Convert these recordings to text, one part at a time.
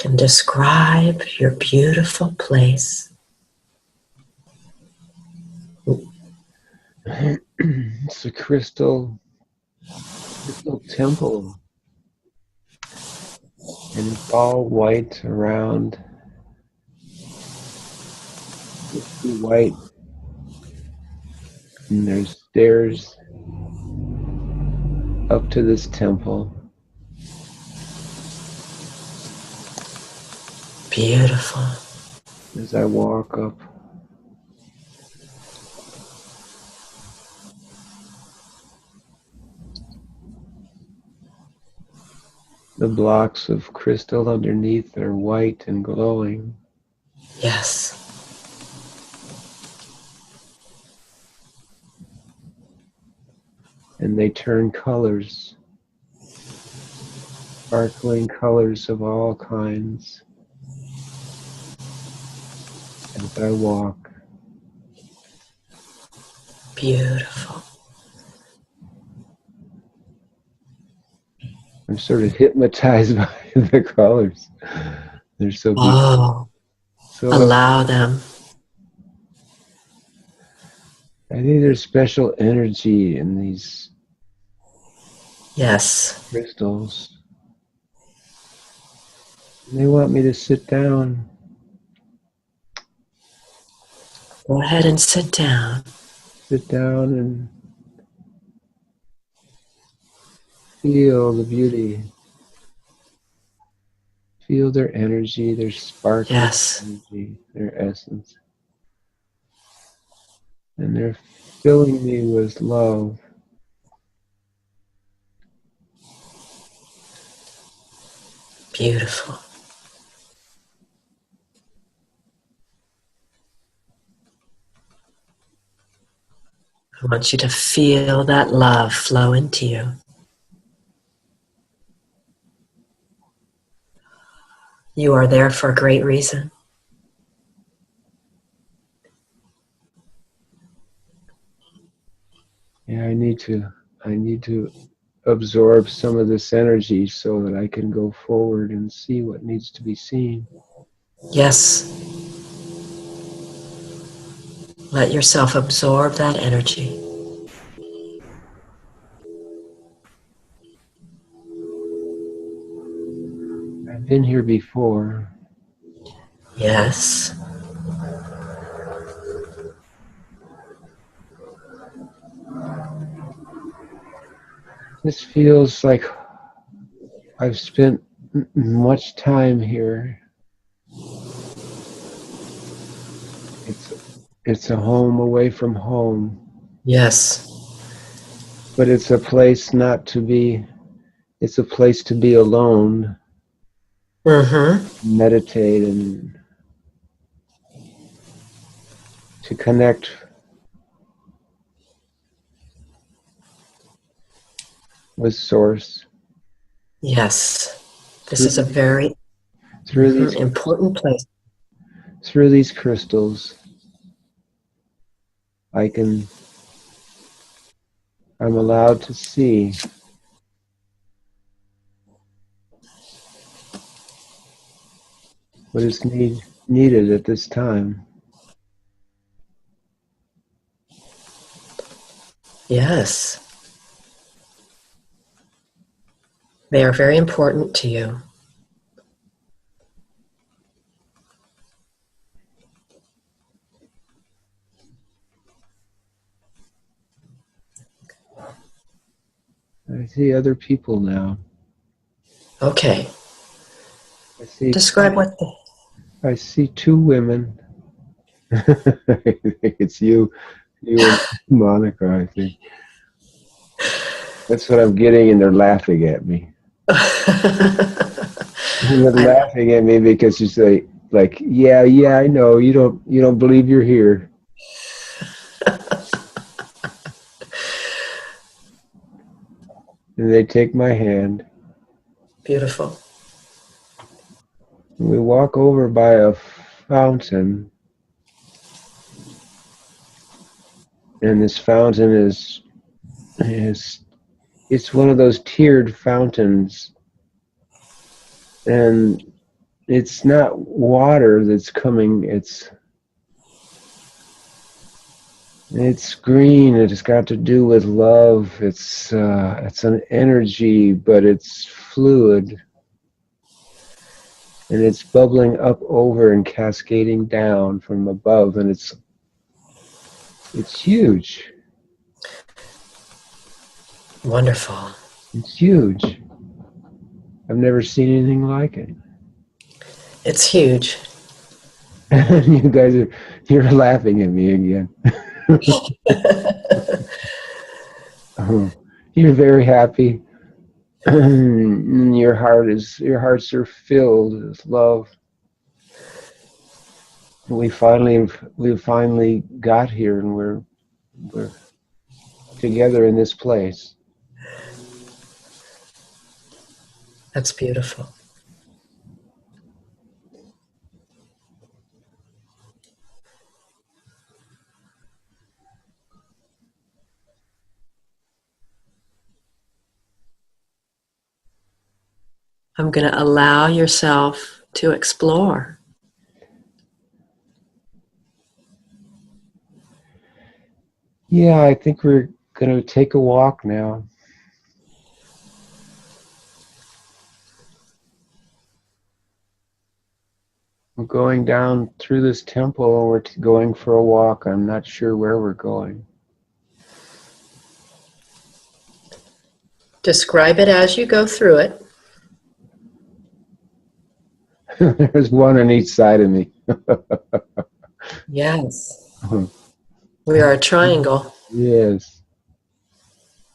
can describe your beautiful place. It's a crystal temple, and it's all white around. It's white, and there's stairs up to this temple. Beautiful. As I walk up, the blocks of crystal underneath are white and glowing. Yes. And they turn colors, sparkling colors of all kinds. As I walk. Beautiful. I'm sort of hypnotized by the colors. They're so beautiful. Oh, So allow them. I think there's special energy in these Yes. crystals. And they want me to sit down. Go ahead and sit down. Sit down and feel the beauty. Feel their energy, their sparkling energy, their essence. And they're filling me with love. Beautiful. I want you to feel that love flow into you. You are there for a great reason. Yeah, I need to absorb some of this energy so that I can go forward and see what needs to be seen. Yes. Let yourself absorb that energy. I've been here before. Yes. This feels like I've spent much time here. It's a home away from home. Yes. But it's a place not to be, it's a place to be alone. Mm-hmm. Meditate and to connect with Source. Yes. This is a very important place. Through these crystals, I'm allowed to see what is needed at this time. Yes. They are very important to you. I see other people now. Okay. Describe what I see two women. I think it's you and Monica, I think. That's what I'm getting, and they're laughing at me. They're laughing at me because you say, like, yeah, I know, you don't believe you're here. And they take my hand. Beautiful. We walk over by a fountain. And this fountain is it's one of those tiered fountains. And it's not water that's coming, it's green. It's got to do with love. It's an energy, but it's fluid, and it's bubbling up over and cascading down from above, and it's huge. Wonderful. It's huge. I've never seen anything like it. It's huge. You guys you're laughing at me again. You're very happy. Your hearts are filled with love. We finally got here, and we're together in this place. That's beautiful. I'm going to allow yourself to explore. Yeah, I think we're going to take a walk now. We're going down through this temple, and we're going for a walk. I'm not sure where we're going. Describe it as you go through it. There's one on each side of me. Yes. We are a triangle. Yes.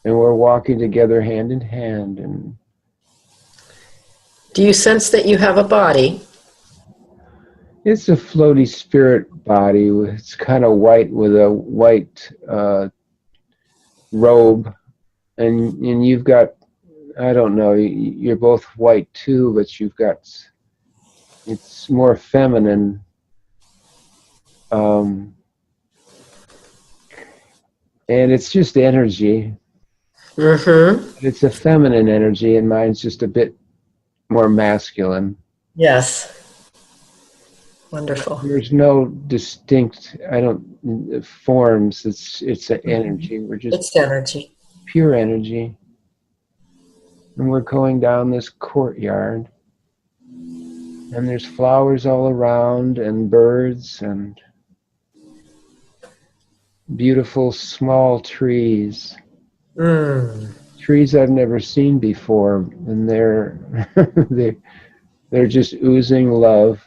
And we're walking together hand in hand. And do you sense that you have a body? it's a floaty spirit body. It's kind of white with a white robe. And you've got, I don't know, you're both white too, but you've got, it's more feminine. And it's just energy. Mm-hmm. It's a feminine energy, and mine's just a bit more masculine. Yes. Wonderful. There's no distinct, forms. It's an energy. We're just it's energy. Pure energy. And we're going down this courtyard. And there's flowers all around, and birds, and beautiful small trees. Trees I've never seen before, and they're just oozing love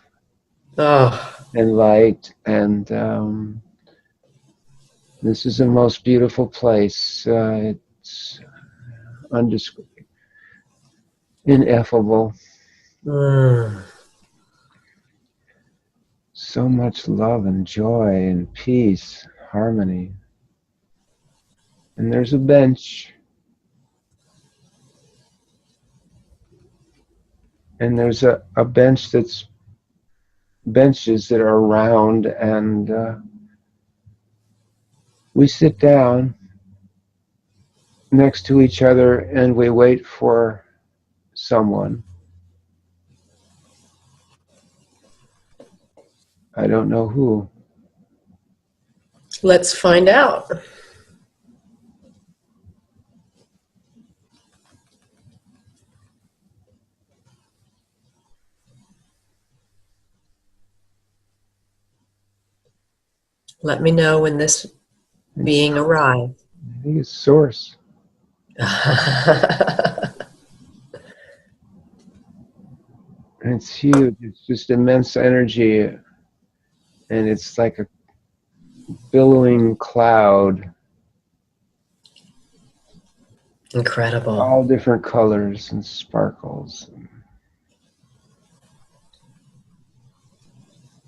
and light, and this is the most beautiful place. It's ineffable. So much love and joy and peace, harmony. And there's a bench. And there's a bench that's benches that are round, and we sit down next to each other and we wait for someone. I don't know who. Let's find out. Let me know when this being arrives. I think it's Source. It's huge. It's just immense energy, and it's like a billowing cloud. Incredible. All different colors and sparkles.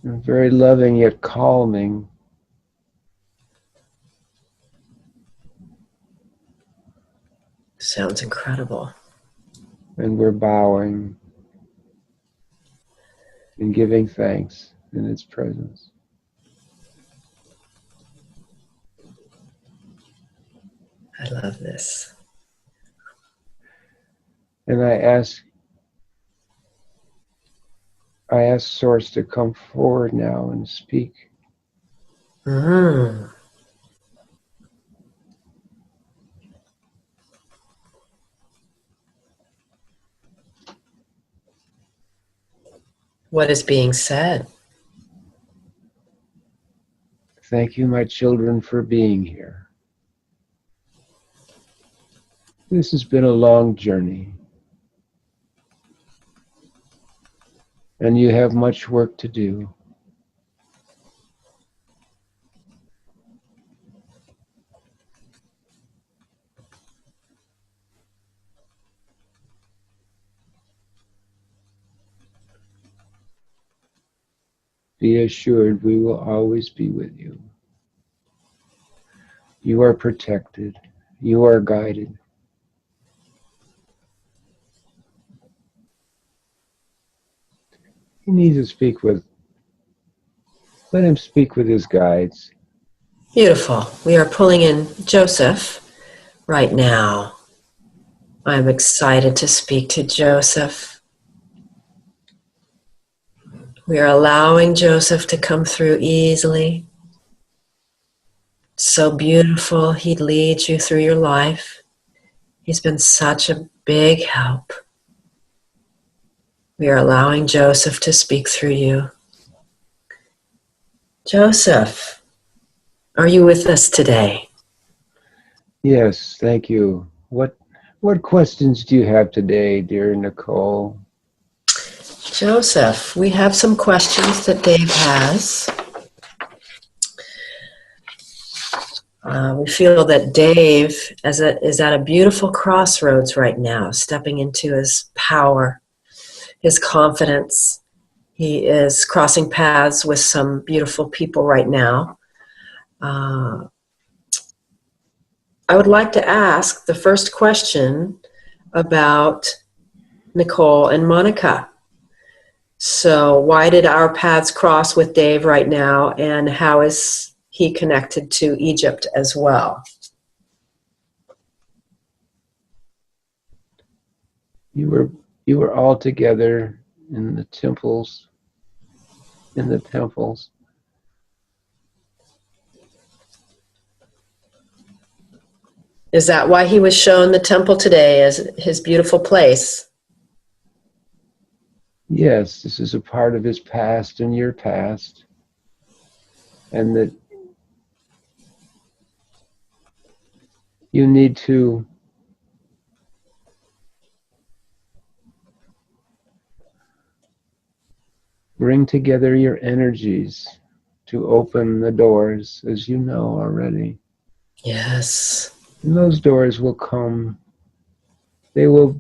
And very loving yet calming. Sounds incredible. And we're bowing and giving thanks in its presence. I love this. And I ask I ask Source to come forward now and speak. Mm. What is being said? Thank you, my children, for being here. This has been a long journey, and you have much work to do. Be assured we will always be with you. You are protected. You are guided. He needs to speak with, let him speak with his guides. Beautiful. We are pulling in Joseph right now. I'm excited to speak to Joseph. We are allowing Joseph to come through easily. So beautiful. He leads you through your life. He's been such a big help. We are allowing Joseph to speak through you. Joseph, are you with us today? Yes, thank you. What questions do you have today, dear Nicole? Joseph, we have some questions that Dave has. We feel that Dave is at a beautiful crossroads right now, stepping into his power, his confidence. He is crossing paths with some beautiful people right now. I would like to ask the first question about Nicole and Monica. So why did our paths cross with Dave right now, and how is he connected to Egypt as well? You were all together in the temples. Is that why he was shown the temple today as his beautiful place? Yes, this is a part of his past and your past. And that you need to bring together your energies to open the doors, as you know already. Yes. And those doors will come. They will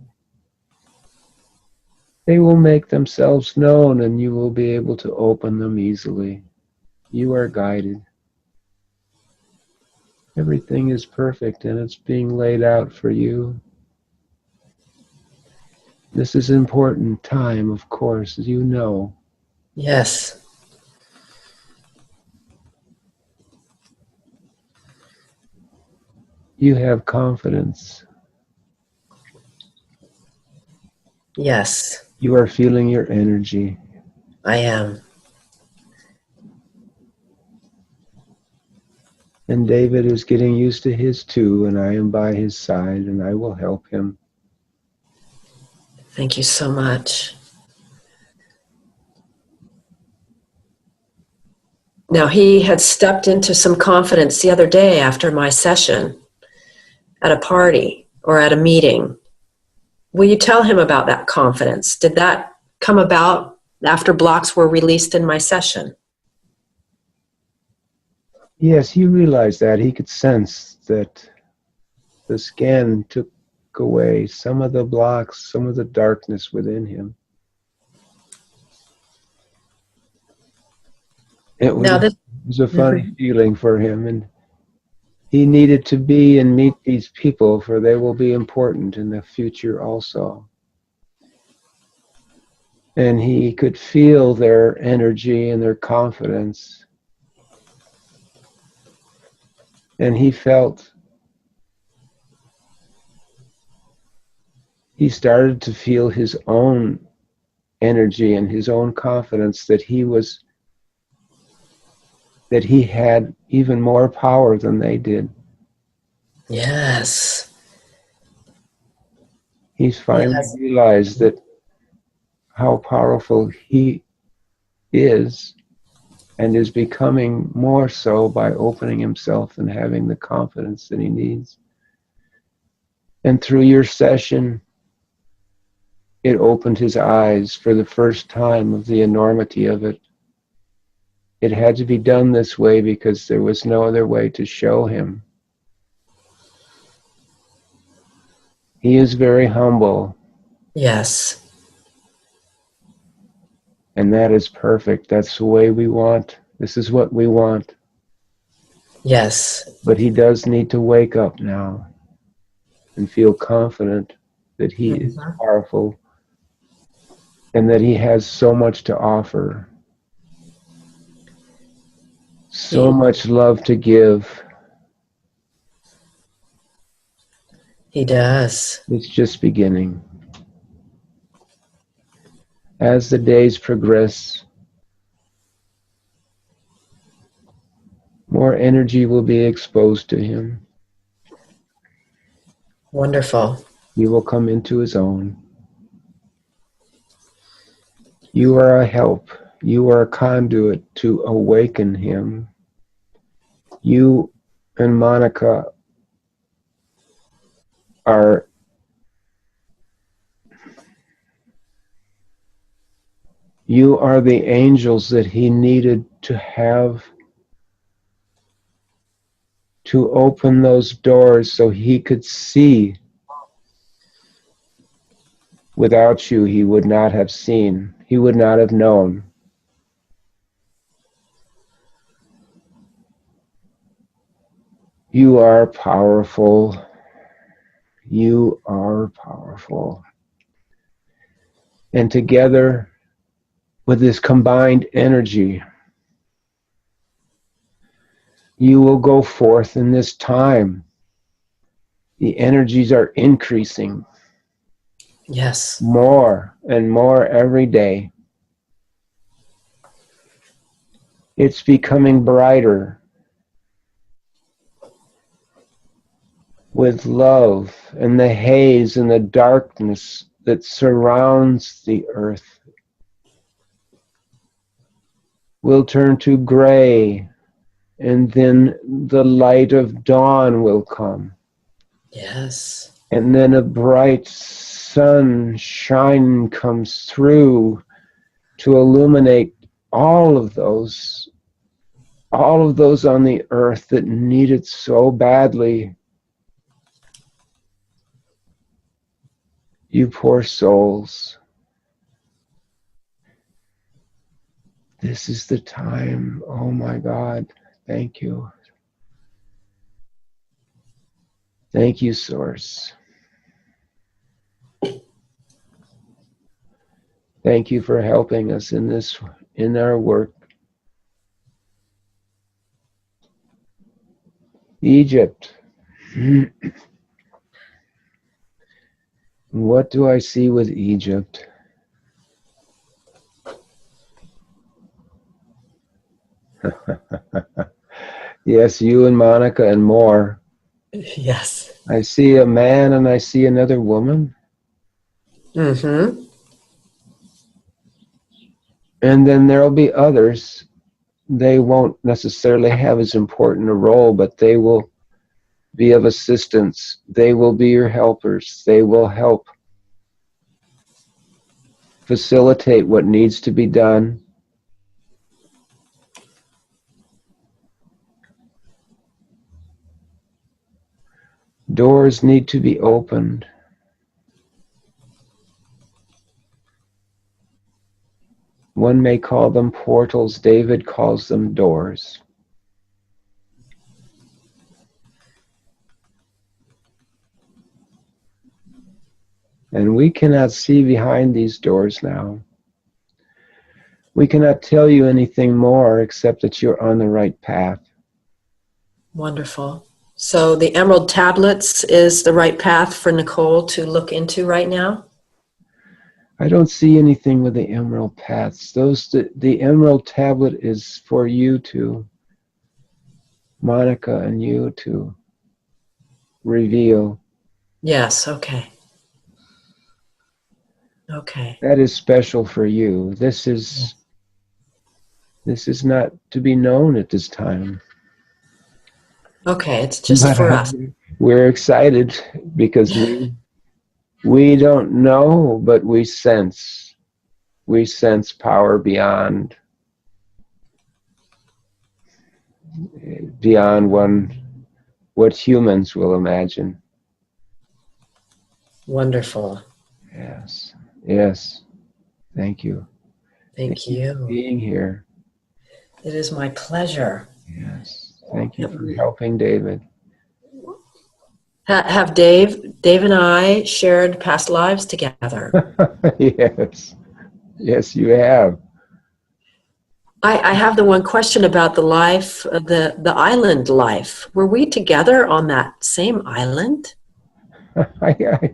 make themselves known, and you will be able to open them easily. You are guided. Everything is perfect, and it's being laid out for you. This is important time, of course, as you know. Yes. You have confidence. Yes, You are feeling your energy. I am. And David is getting used to his too, and I am by his side, and I will help him. Thank you so much. Now, he had stepped into some confidence the other day after my session at a party or at a meeting. Will you tell him about that confidence? Did that come about after blocks were released in my session? Yes, he realized that. He could sense that the scan took away some of the blocks, some of the darkness within him. It was a funny feeling for him, and he needed to be and meet these people, for they will be important in the future also. And he could feel their energy and their confidence. And he started to feel his own energy and his own confidence that he had even more power than they did. Yes. He's finally Yes. realized that how powerful he is, and is becoming more so by opening himself and having the confidence that he needs. And through your session, it opened his eyes for the first time of the enormity of it. It had to be done this way because there was no other way to show him. He is very humble. Yes. And that is perfect. That's the way we want. This is what we want. Yes. But he does need to wake up now and feel confident that he is powerful and that he has so much to offer, so much love to give. He does. It's just beginning. As the days progress, more energy will be exposed to him. Wonderful. He will come into his own. You are a help. You are a conduit to awaken him. You and Monica are the angels that he needed to have to open those doors so he could see. Without you, he would not have seen. He would not have known. You are powerful. You are powerful. And together with this combined energy, you will go forth in this time. The energies are increasing. Yes. More and more every day. It's becoming brighter with love and the haze and the darkness that surrounds the earth will turn to gray, and then the light of dawn will come. Yes. And then a bright sunshine comes through to illuminate all of those on the earth that need it so badly. You poor souls. This is the time. Oh my God. Thank you. Thank you, Source. Thank you for helping us in our work. Egypt. What do I see with Egypt? Yes, you and Monica and more. Yes. I see a man and I see another woman. Mm-hmm. And then there'll be others. They won't necessarily have as important a role, but they will be of assistance. They will be your helpers. They will help facilitate what needs to be done. Doors need to be opened. One may call them portals. David calls them doors. And we cannot see behind these doors now. We cannot tell you anything more except that you're on the right path. Wonderful. So the Emerald Tablets is the right path for Nicole to look into right now? I don't see anything with the emerald paths. The emerald tablet is for you to, Monica, and you to reveal. Yes, okay. Okay. That is special for you. This is not to be known at this time. Okay, it's just But for us. we're excited because we don't know, but we sense power beyond what humans will imagine. Wonderful. Yes. Yes. Thank you. Thank For you. being here. It is my pleasure. Yes. Thank you for helping David. Have Dave and I shared past lives together. Yes. Yes, you have. I have the one question about the life, the island life. Were we together on that same island? I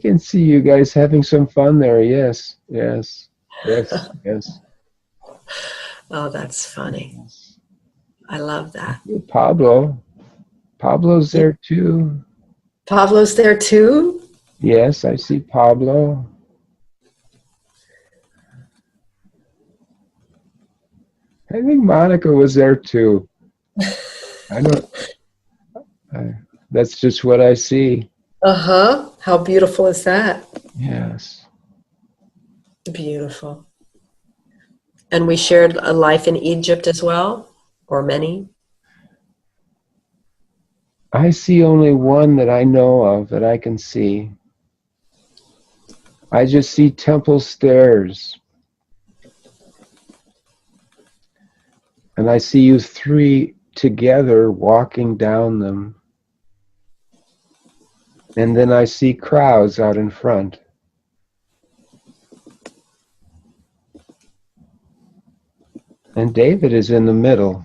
can see you guys having some fun there. Yes. Yes. Yes. Yes. Oh, that's funny. Yes. I love that. Pablo's there too. Pablo's there too? Yes, I see Pablo. I think Monica was there too. That's just what I see. Uh-huh. How beautiful is that? Yes. Beautiful. And we shared a life in Egypt as well, or many? I see only one that I know of that I can see. I just see temple stairs. And I see you three together walking down them. And then I see crowds out in front. And David is in the middle.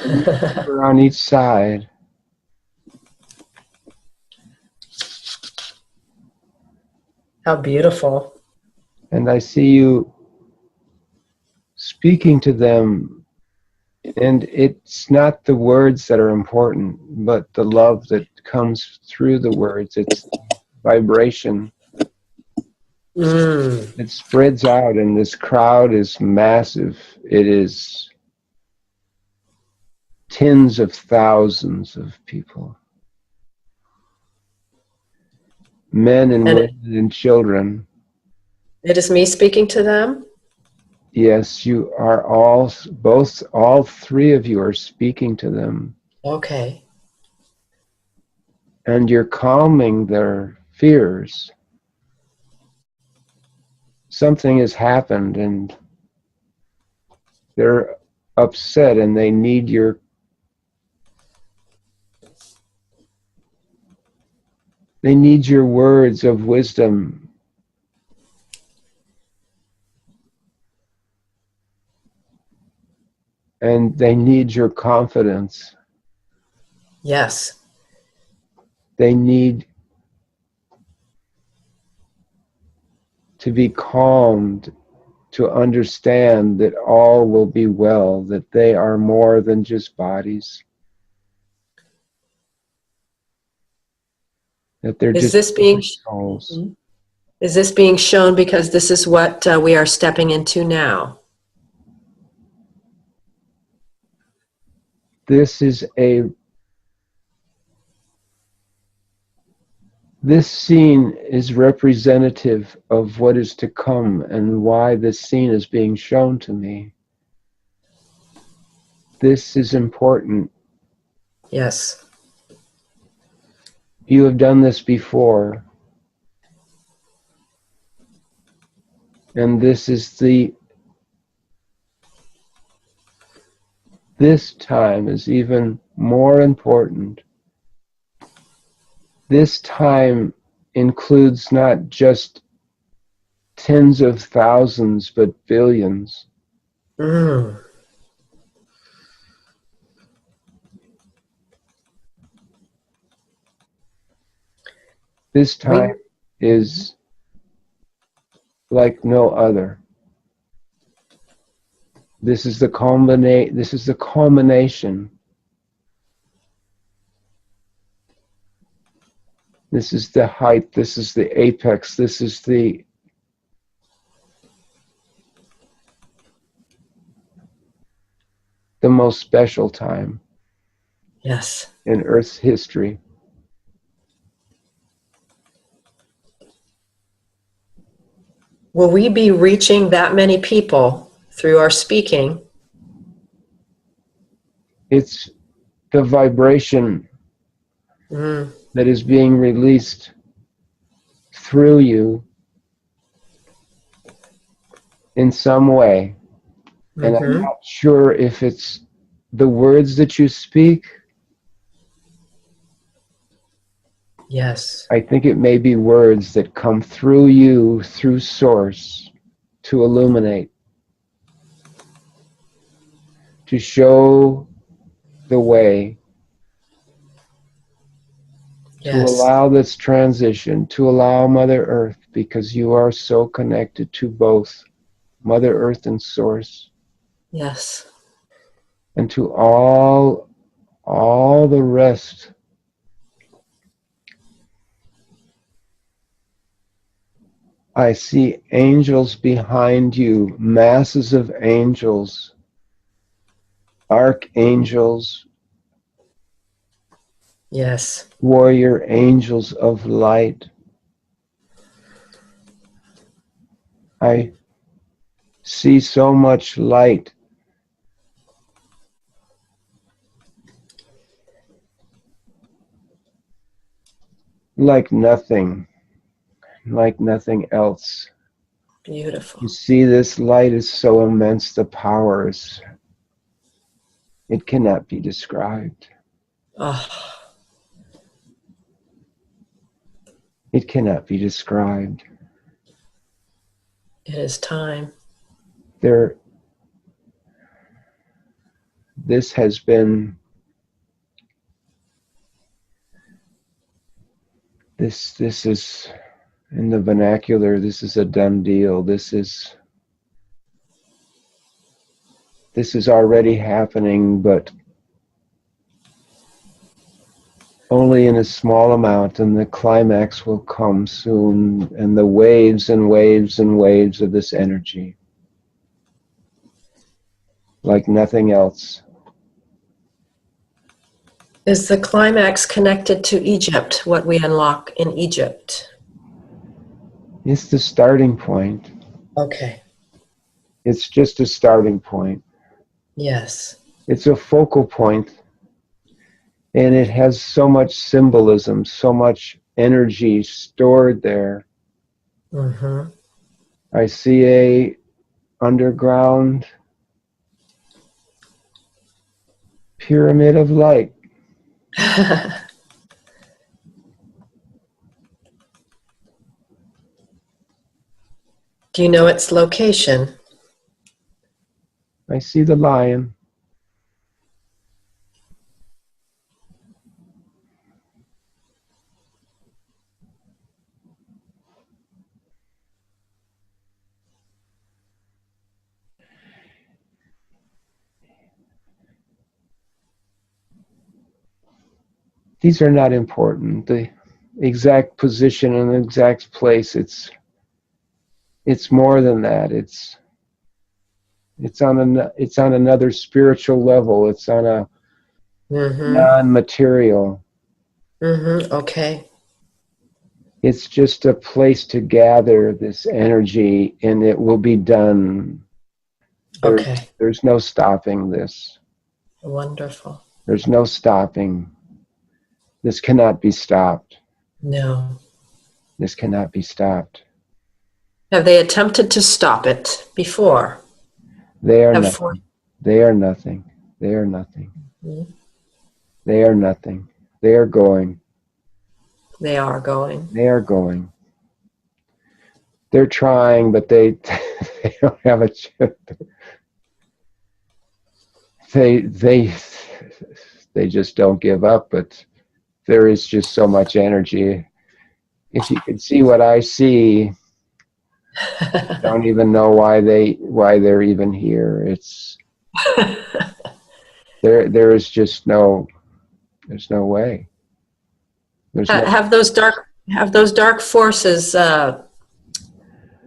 We're on each side. How beautiful. And I see you speaking to them. And it's not the words that are important, but the love that comes through the words. It's vibration. It spreads out, and this crowd is massive. It is tens of thousands of people. Men and women and children. It is me speaking to them? Yes, you are all three of you are speaking to them. Okay. And you're calming their fears. Something has happened and they're upset and they need your words of wisdom. And they need your confidence. Yes. They need to be calmed, to understand that all will be well, that they are more than just bodies. That they're just souls. Is this being shown because this is what we are stepping into now? This scene is representative of what is to come and why this scene is being shown to me. This is important. Yes. You have done this before. And this time is even more important. This time includes not just tens of thousands, but billions. This time is like no other. This is the culmination. This is the height. This is the apex. This is the most special time. Yes. In Earth's history. Will we be reaching that many people through our speaking? It's the vibration that is being released through you in some way. And I'm not sure if it's the words that you speak. Yes. I think it may be words that come through you, through Source, to illuminate, to show the way, to allow this transition, to allow Mother Earth, because you are so connected to both Mother Earth and Source. Yes. And to all the rest. I see angels behind you, masses of angels, archangels, yes, warrior angels of light. I see so much light. Like nothing else. Beautiful. You see, this light is so immense, the powers, it cannot be described. Oh. It cannot be described. It is time. This has been, this is, in the vernacular, this is a done deal. This is already happening, but only in a small amount, and the climax will come soon, and the waves and waves and waves of this energy, like nothing else. Is the climax connected to Egypt, what we unlock in Egypt? It's the starting point. Okay. It's just a starting point. Yes. It's a focal point, and it has so much symbolism, so much energy stored there. I see a underground pyramid of light. Do you know its location? I see the lion. These are not important. The exact position and the exact place, it's more than that. It's on another spiritual level. It's on a non-material. Okay. It's just a place to gather this energy, and it will be done. There's no stopping this. Wonderful. There's no stopping. This cannot be stopped. No. This cannot be stopped. Have they attempted to stop it before? They are nothing. They are nothing. They are nothing. They are nothing. They are going. They are going. They are going. They're trying, but they don't have a chip. They just don't give up, but there is just so much energy. if you could see what I see, don't even know why they're even here. It's there is just there's no way. There's no, Have those dark forces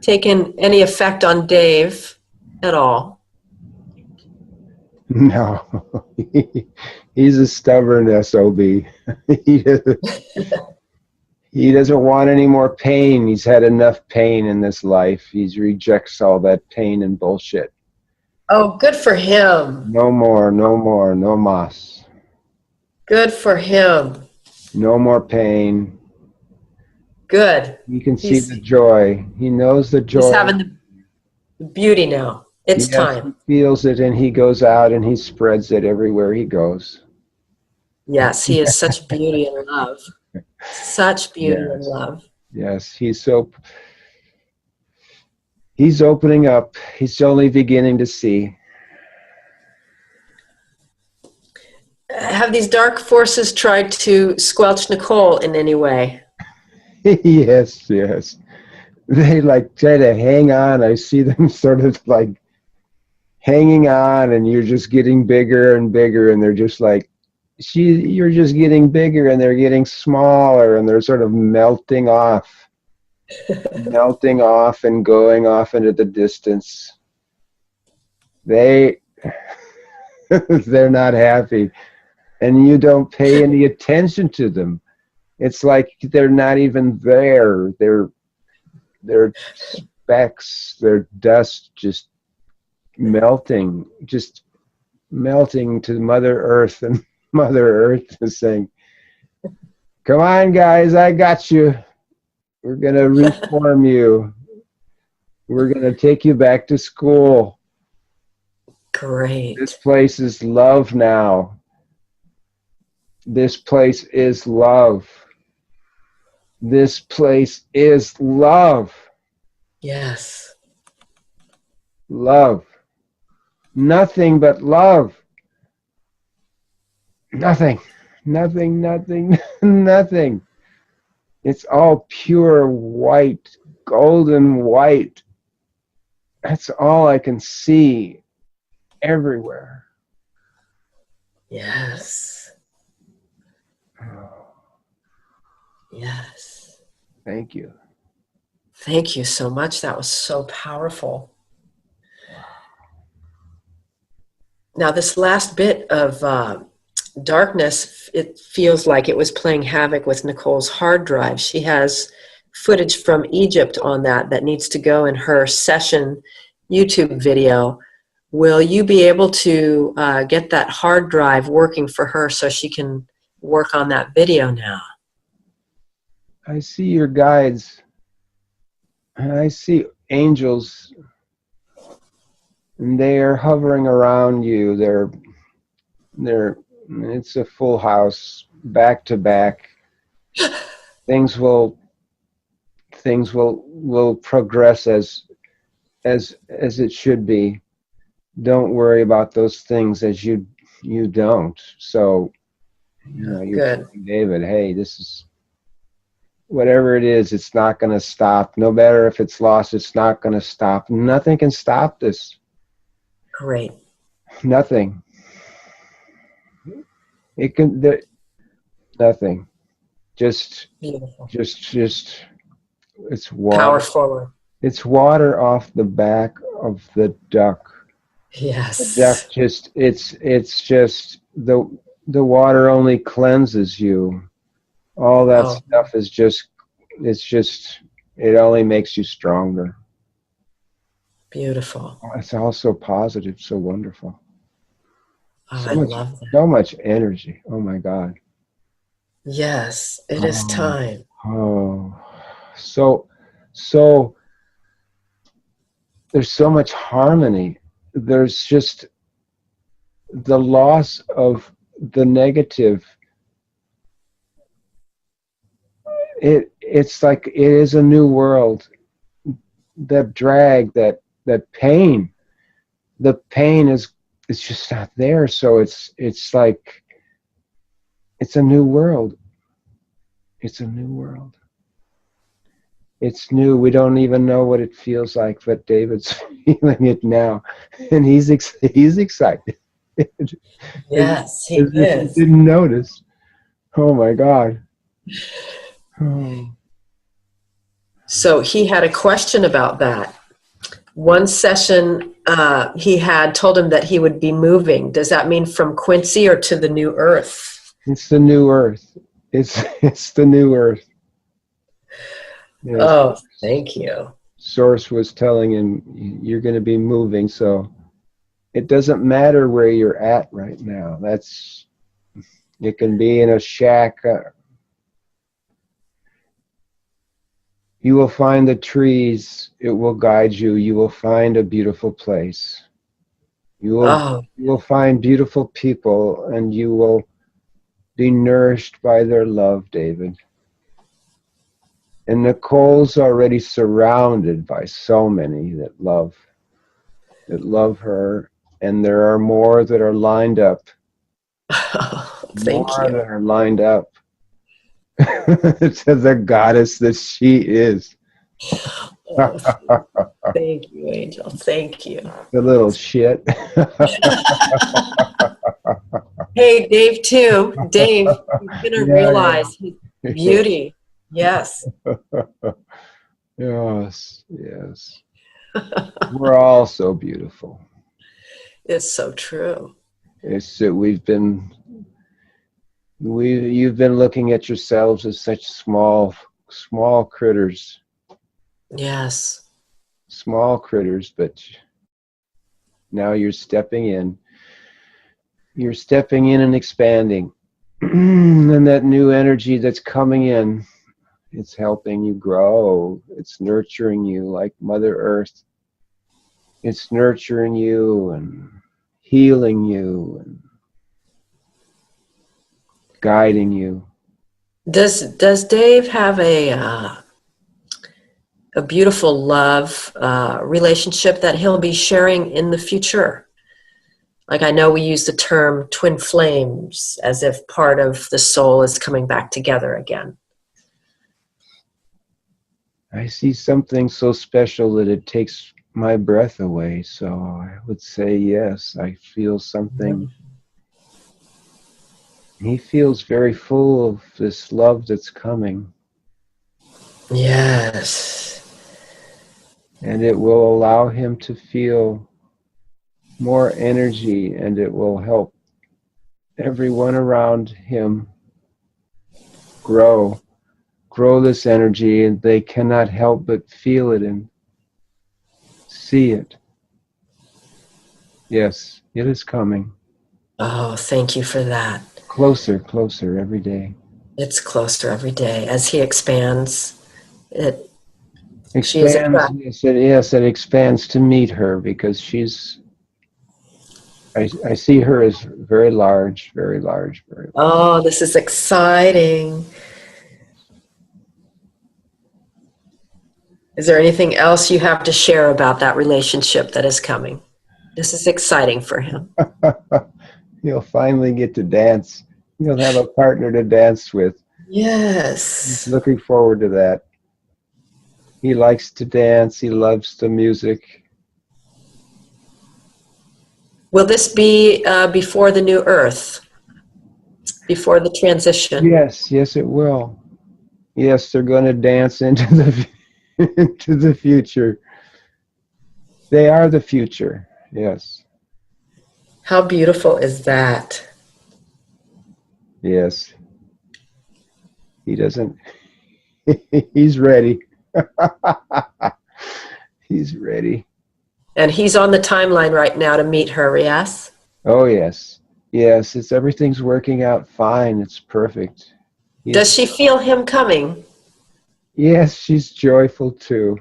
taken any effect on Dave at all? no. He's a stubborn SOB. he doesn't want any more pain. He's had enough pain in this life. He rejects all that pain and bullshit. Oh, good for him. No more, no mas. Good for him. No more pain. Good. You can see the joy. He knows the joy. He's having the beauty now. It's time. He feels it, and he goes out and he spreads it everywhere he goes. Yes, he is such beauty and love. Such beauty and love. Yes, he's opening up. He's only beginning to see. Have these dark forces tried to squelch Nicole in any way? Yes. They like try to hang on. I see them sort of like hanging on, and you're just getting bigger and bigger, and they're just like, you're just getting bigger, and they're getting smaller, and they're sort of melting off and going off into the distance. They're not happy, and you don't pay any attention to them. It's like they're not even there. They're specks, they're dust, just melting to Mother Earth, and Mother Earth is saying, come on guys, I got you. We're gonna reform you. We're gonna take you back to school. Great. This place is love now. This place is love. This place is love. Yes. Love. Nothing but love. Nothing. It's all pure white, golden white. That's all I can see everywhere. Yes. Yes. Thank you. Thank you so much. That was so powerful. Now, this last bit of darkness, it feels like it was playing havoc with Nicole's hard drive. She has footage from Egypt on that needs to go in her session YouTube video. Will you be able to get that hard drive working for her so she can work on that video now? I see your guides. I see angels, and they are hovering around you. It's a full house, back to back. Things will progress as it should be. Don't worry about those things as you don't. So, you're telling David, hey, this is whatever it is, it's not going to stop. No matter if it's lost, it's not going to stop. Nothing can stop this. Great. Nothing. Nothing. Just beautiful. Just it's water. Power forward. It's water off the back of the duck. Yes. The duck it's just the water only cleanses you. All that stuff is it only makes you stronger. Beautiful. It's also positive, so wonderful. Oh, I love that. So much energy. Oh my God. Yes, it is time. So there's so much harmony. There's just the loss of the negative. It's like it is a new world. That drag, that pain, the pain is just not there. So it's like it's a new world. It's a new world. It's new. We don't even know what it feels like, but David's feeling it now, and he's excited. as, Yes, he as if he is. didn't notice. Oh my God. Oh. So he had a question about that. One session, he had told him that he would be moving. Does that mean from Quincy or to the new earth? It's the new earth. It's the new earth. Yes. Oh, thank you. Source was telling him, you're going to be moving, so it doesn't matter where you're at right now. It can be in a shack. You will find the trees. It will guide you. You will find a beautiful place. You will find beautiful people, and you will be nourished by their love, David. And Nicole's already surrounded by so many that love her, and there are more that are lined up. Thank More you. that are lined up to the goddess that she is. Thank you, Angel. Thank you. The little shit. Hey, Dave, too. Dave, you're going to realize his Yeah. beauty. Yes. Yes, yes. We're all so beautiful. It's so true. It's that you've been looking at yourselves as such small critters. Yes. Small critters, but now you're stepping in. You're stepping in and expanding. And that new energy that's coming in, it's helping you grow. It's nurturing you like Mother Earth. It's nurturing you and healing you and guiding you. Does Dave have a beautiful love relationship that he'll be sharing in the future? Like, I know we use the term twin flames as if part of the soul is coming back together again. I see something so special that it takes my breath away. So I would say yes. I feel something. He feels very full of this love that's coming. Yes. And it will allow him to feel more energy, and it will help everyone around him grow this energy, and they cannot help but feel it and see it. Yes, it is coming. Oh, thank you for that. Closer every day. It's closer every day as he expands. She is Expands, yes, it expands to meet her, because I see her as very large, very large, very large. Oh, this is exciting. Is there anything else you have to share about that relationship that is coming? This is exciting for him. He'll finally get to dance. He'll have a partner to dance with. Yes. He's looking forward to that. He likes to dance. He loves the music. Will this be before the new earth? Before the transition? Yes, it will. Yes, they're going to dance into the future. They are the future. Yes. How beautiful is that? Yes. He doesn't. He's ready. He's ready. And he's on the timeline right now to meet her, yes? Oh, yes. Yes, everything's working out fine. It's perfect. Does she feel him coming? Yes, she's joyful too.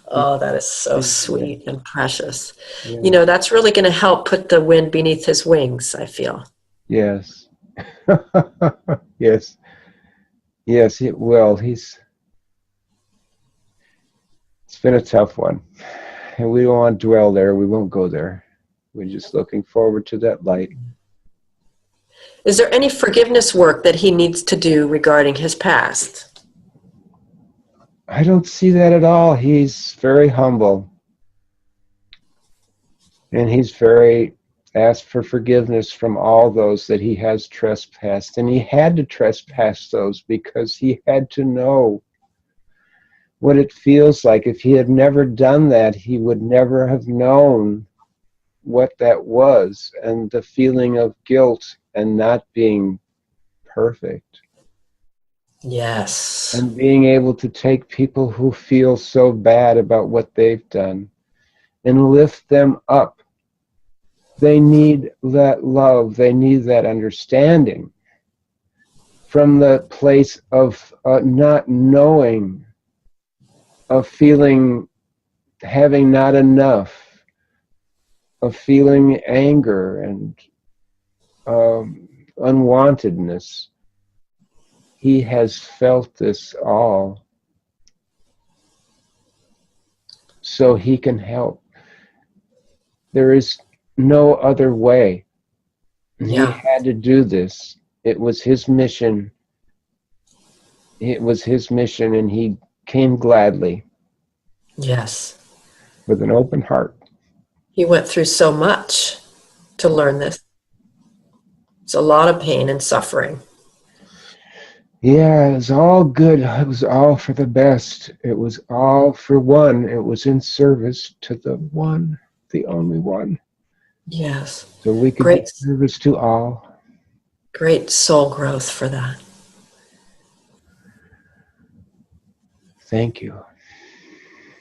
Oh, that is so sweet and precious. Yeah. You know, that's really going to help put the wind beneath his wings, I feel. Yes. Yes. Yes, it will. It's been a tough one. And we don't want to dwell there. We won't go there. We're just looking forward to that light. Is there any forgiveness work that he needs to do regarding his past? I don't see that at all. He's very humble. And he's very asked for forgiveness from all those that he has trespassed. And he had to trespass those because he had to know what it feels like. If he had never done that, he would never have known what that was, and the feeling of guilt and not being perfect. Yes. And being able to take people who feel so bad about what they've done and lift them up. They need that love, they need that understanding from the place of not knowing, of feeling, having not enough, of feeling anger and unwantedness. He has felt this all, so he can help. There is no other way. He Yeah. had to do this. It was his mission. It was his mission, and he came gladly Yes. with an open heart. He went through so much to learn this. It's a lot of pain and suffering. Yeah, it was all good. It was all for the best. It was all for one. It was in service to the one, the only one. Yes. So we could be Great, service to all. great soul growth for that. Thank you.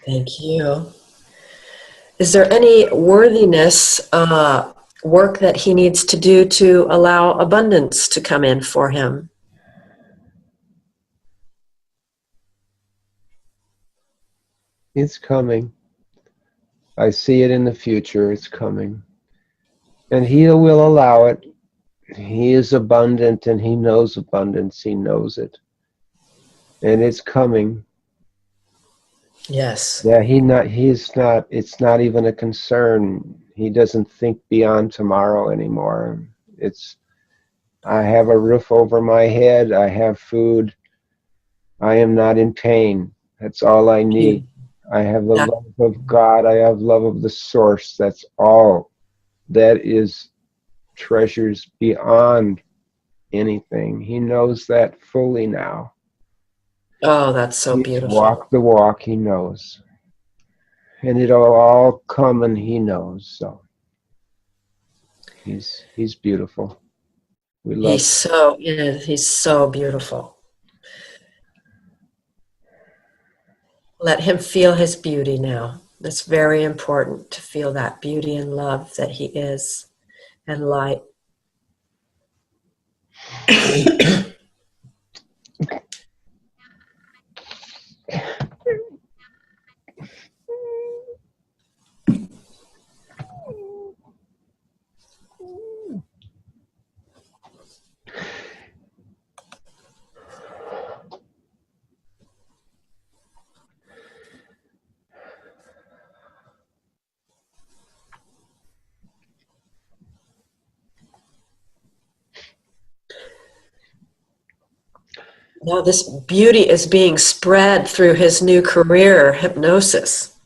Thank you. Is there any worthiness work that he needs to do to allow abundance to come in for him? It's coming. I see it in the future. It's coming. And he will allow it. He is abundant and he knows abundance. He knows it. And it's coming. Yes. Yeah, it's not even a concern. He doesn't think beyond tomorrow anymore. I have a roof over my head. I have food. I am not in pain. That's all I need. I have the That, love of God. I have love of the source. That's all. That is treasures beyond anything. He knows that fully now. oh, that's so He's beautiful. walked the walk, he knows. And it'll all come and he knows. So he's beautiful. We love him. He's so beautiful. Let him feel his beauty now. It's very important to feel that beauty and love that he is, and light. Now this beauty is being spread through his new career, hypnosis.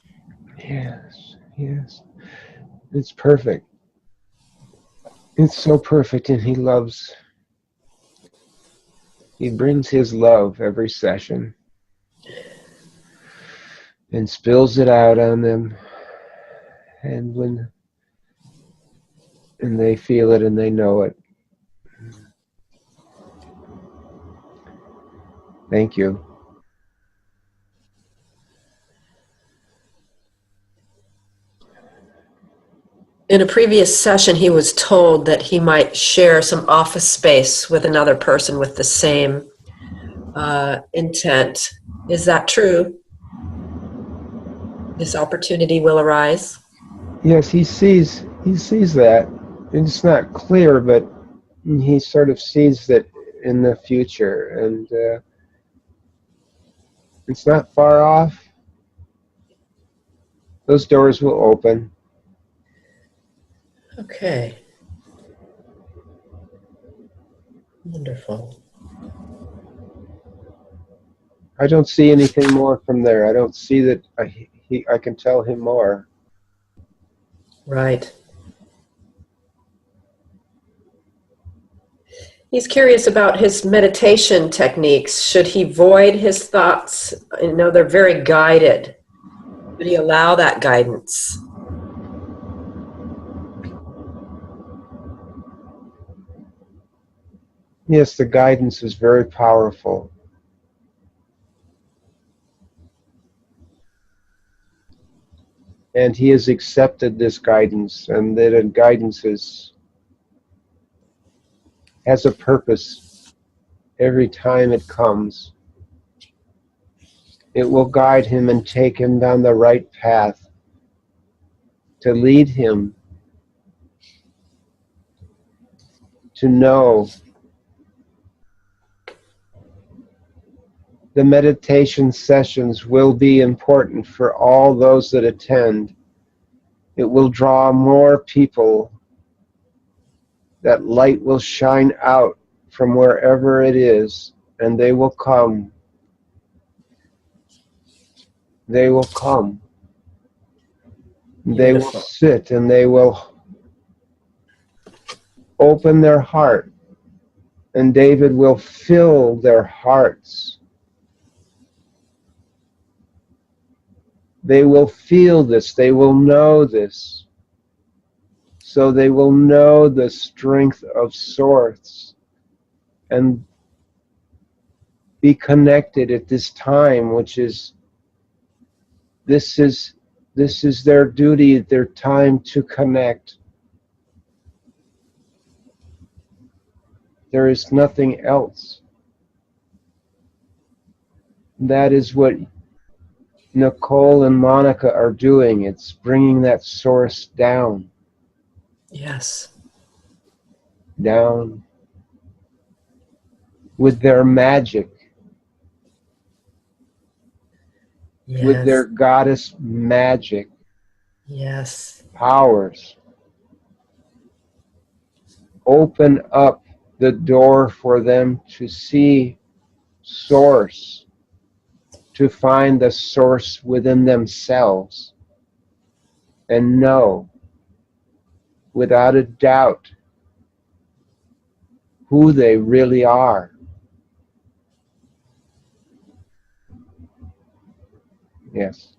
Yes, yes. It's perfect. It's so perfect, and he brings his love every session and spills it out on them. And they feel it and they know it. Thank you. In a previous session, he was told that he might share some office space with another person with the same intent. Is that true? This opportunity will arise? Yes, he sees that. It's not clear, but he sort of sees that in the future, and it's not far off. Those doors will open. Okay. Wonderful. I don't see anything more from there. I don't see that I can tell him more. Right. He's curious about his meditation techniques. Should he void his thoughts? You know, they're very guided. Should he allow that guidance? Yes, the guidance is very powerful. And he has accepted this guidance, and that guidance has a purpose every time it comes. It will guide him and take him down the right path to lead him to know. The meditation sessions will be important for all those that attend. It will draw more people. That light will shine out from wherever it is, and they will come. They will come. They will sit and they will open their heart, and David will fill their hearts. They will feel this, they will know this, so they will know the strength of Source and be connected at this time, which is, this is their duty, their time to connect. There is nothing else. That is what Nicole and Monica are doing. It's bringing that Source down. Yes. Down with their magic. Yes. With their goddess magic. Yes. Powers. Open up the door for them to see Source, to find the Source within themselves, and know without a doubt who they really are. Yes.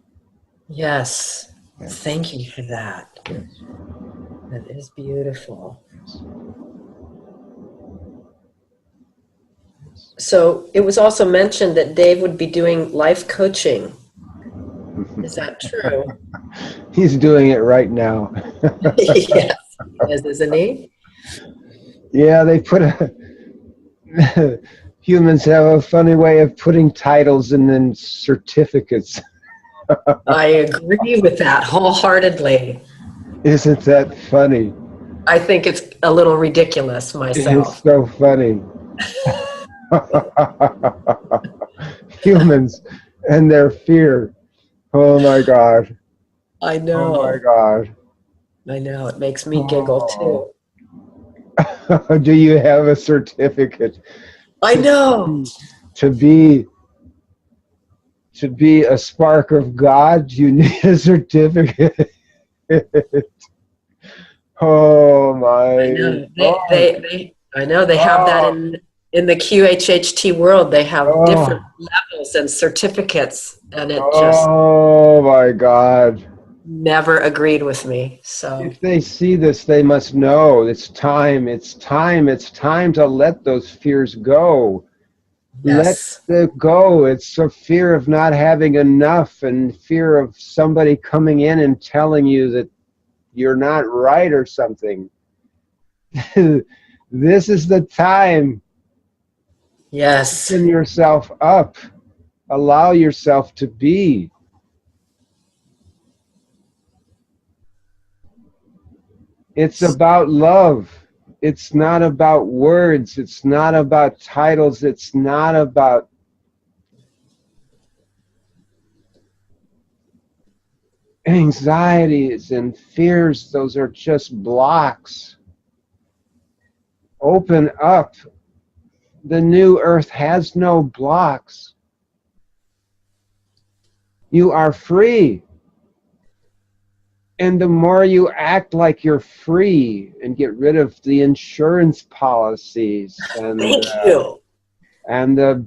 Yes. Yes. Thank you for that. Yes. That is beautiful. Yes. So it was also mentioned that Dave would be doing life coaching. Is that true? He's doing it right now. Yes, he is, isn't he? Yeah, they put humans have a funny way of putting titles and then certificates. I agree with that wholeheartedly. Isn't that funny? I think it's a little ridiculous myself. It's so funny. Humans and their fear. Oh my God. I know. Oh my God. I know. It makes me giggle too. Do you have a certificate? I know. To be a spark of God, you need a certificate. Oh my! I know. I know they have that in the QHHT world. They have different levels and certificates, and it just oh my God! never agreed with me. So if they see this, they must know it's time. It's time. It's time to let those fears go. yes. Let it go. It's a fear of not having enough and fear of somebody coming in and telling you that you're not right or something. This is the time. Yes. Open yourself up. Allow yourself to be. It's about love. It's not about words. It's not about titles. It's not about anxieties and fears. Those are just blocks. Open up. The new earth has no blocks. You are free. And the more you act like you're free and get rid of the insurance policies Thank you. and the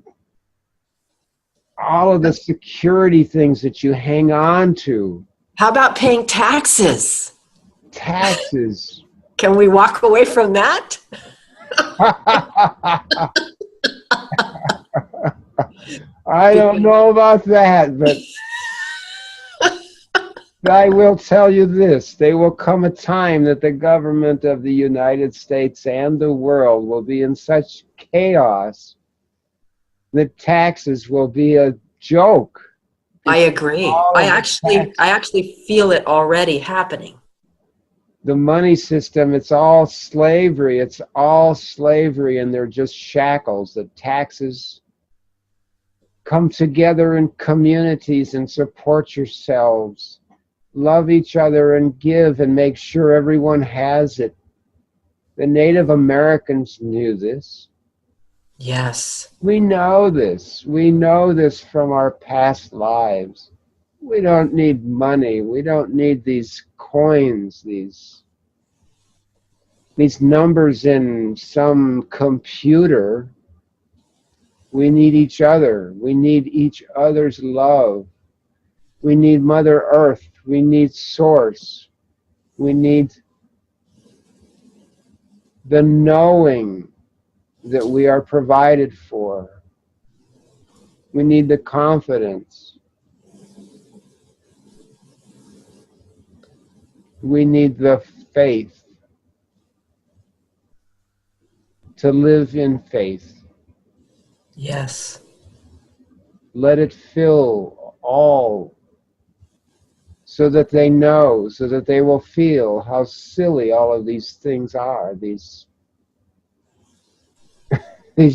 all of the security things that you hang on to. How about paying taxes? Taxes. Can we walk away from that? I don't know about that, but I will tell you this. There will come a time that the government of the United States and the world will be in such chaos that taxes will be a joke. I agree. I actually feel it already happening. The money system, it's all slavery. It's all slavery, and they're just shackles. The taxes come together in communities and support yourselves. Love each other and give and make sure everyone has it. The Native Americans knew this. Yes. We know this. We know this from our past lives. We don't need money. We don't need these coins, these numbers in some computer. We need each other. We need each other's love. We need Mother Earth. We need Source. We need the knowing that we are provided for. We need the confidence. We need the faith. To live in faith. Yes. Let it fill all, so that they know, so that they will feel how silly all of these things are, these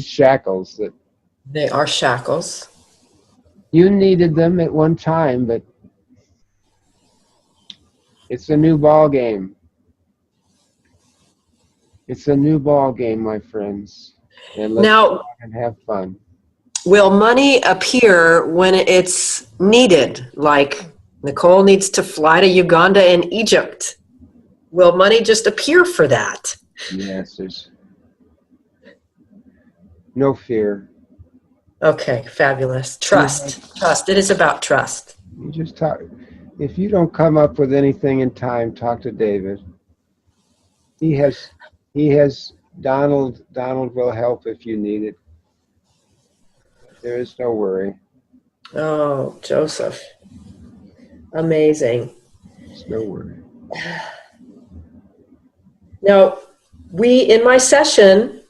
shackles that They are shackles. you needed them at one time, but it's a new ball game. It's a new ball game, my friends. And let's go and have fun. Will money appear when it's needed? Like Nicole needs to fly to Uganda and Egypt. Will money just appear for that? Yes, there's no fear. Okay, fabulous. Trust. Trust. It is about trust. You just talk. If you don't come up with anything in time, talk to David. He has Donald. Donald will help if you need it. There is no worry. Oh, Joseph. Amazing. There's no worry. Now, in my session,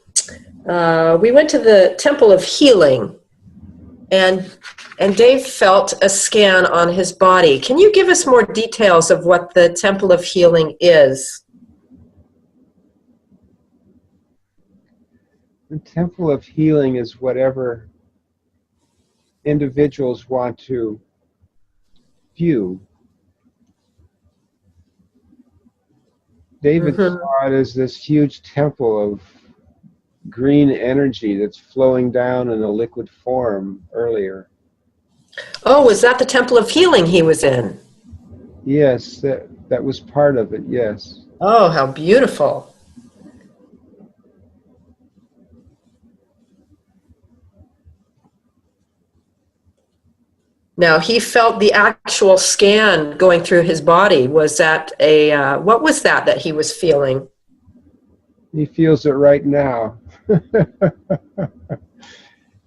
we went to the Temple of Healing, and Dave felt a scan on his body. Can you give us more details of what the Temple of Healing is? The Temple of Healing is whatever individuals want to view. David saw it as this huge temple of green energy that's flowing down in a liquid form earlier. Oh, was that the Temple of Healing he was in? Yes, that was part of it, yes. Oh, how beautiful. Now, he felt the actual scan going through his body. Was that what was that he was feeling? He feels it right now.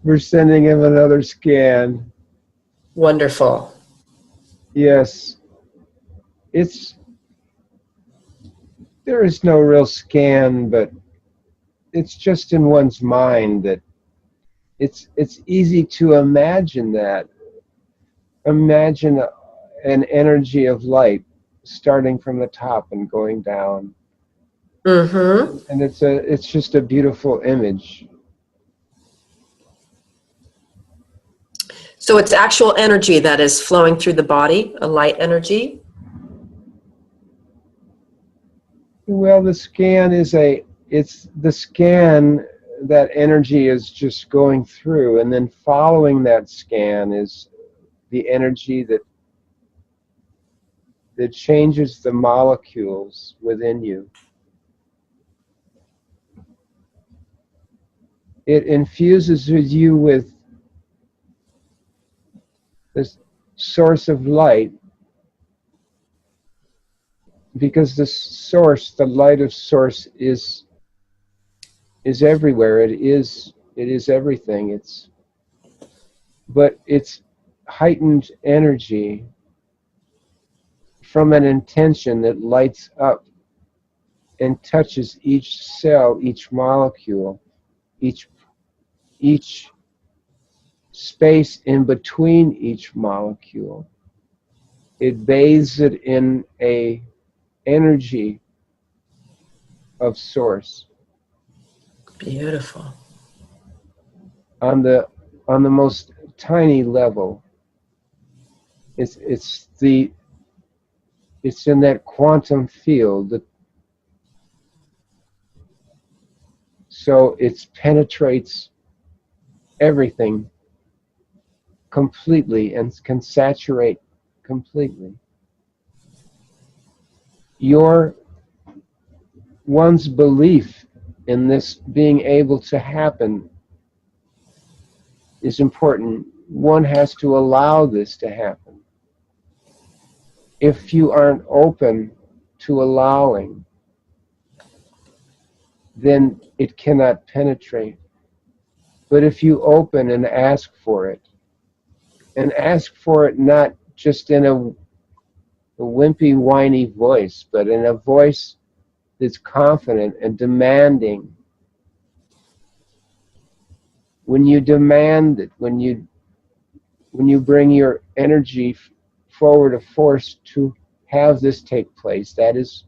We're sending him another scan. Wonderful. Yes. There is no real scan, but it's just in one's mind that it's easy to imagine that. Imagine an energy of light starting from the top and going down. Mm-hmm. And it's just a beautiful image. So it's actual energy that is flowing through the body, a light energy? Well, the scan that energy is just going through, and then following that scan is the energy that changes the molecules within you. It infuses you with this source of light, because the source, the light of source, is everywhere. It is everything. But it's heightened energy from an intention that lights up and touches each cell, each molecule, each space in between each molecule. It bathes it in a energy of source. Beautiful. On the most tiny level, it's in that quantum field. So it penetrates everything completely and can saturate completely. One's belief in this being able to happen is important. One has to allow this to happen. If you aren't open to allowing, then it cannot penetrate. But if you open and ask for it not just in a wimpy, whiny voice, but in a voice that's confident and demanding. When you demand it, when you bring your energy forward, a force to have this take place, that is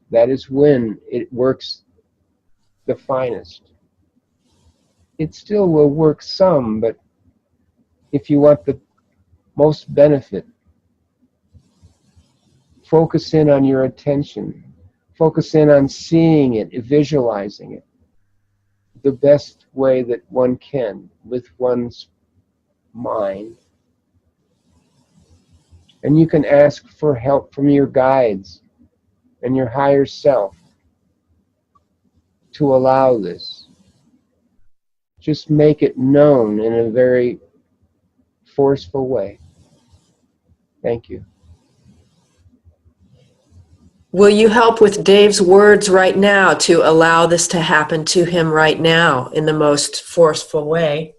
when it works the finest. It still will work some, but if you want the most benefit, focus in on your attention. Focus in on seeing it, visualizing it, the best way that one can with one's mind. And you can ask for help from your guides and your higher self to allow this. Just make it known in a very forceful way. Thank you. Will you help with Dave's words right now to allow this to happen to him right now in the most forceful way?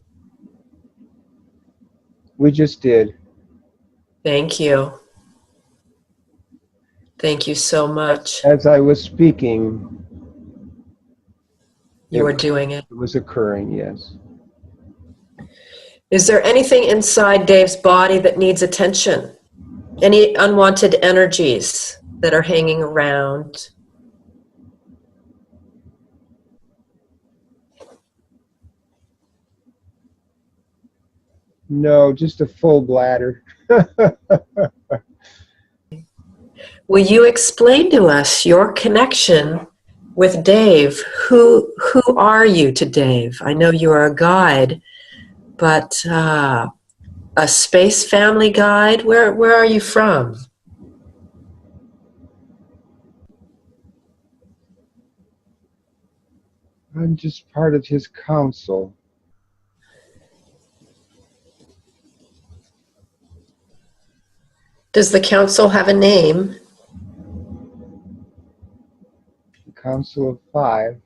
We just did. Thank you. Thank you so much. As I was speaking, You were doing it. It was occurring, yes. Is there anything inside Dave's body that needs attention? Any unwanted energies that are hanging around? No, just a full bladder. Will you explain to us your connection with Dave? Who are you to Dave? I know you are a guide, but a space family guide? Where are you from? I'm just part of his council. Does the council have a name? The Council of Five.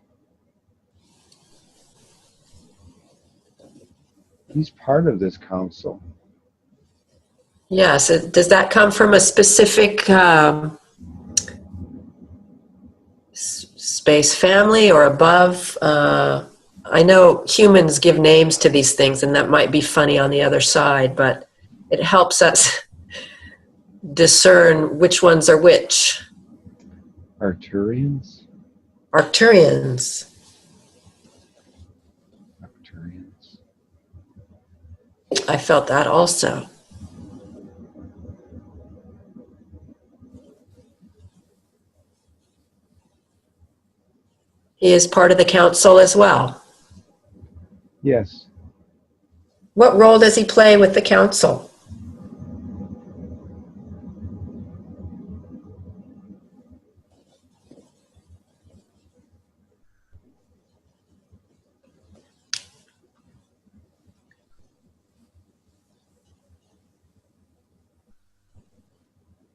He's part of this council. Yes. Does that come from a specific space family or above? I know humans give names to these things, and that might be funny on the other side, but it helps us discern which ones are which. Arcturians? Arcturians. Arcturians. I felt that also. He is part of the council as well. Yes. What role does he play with the council?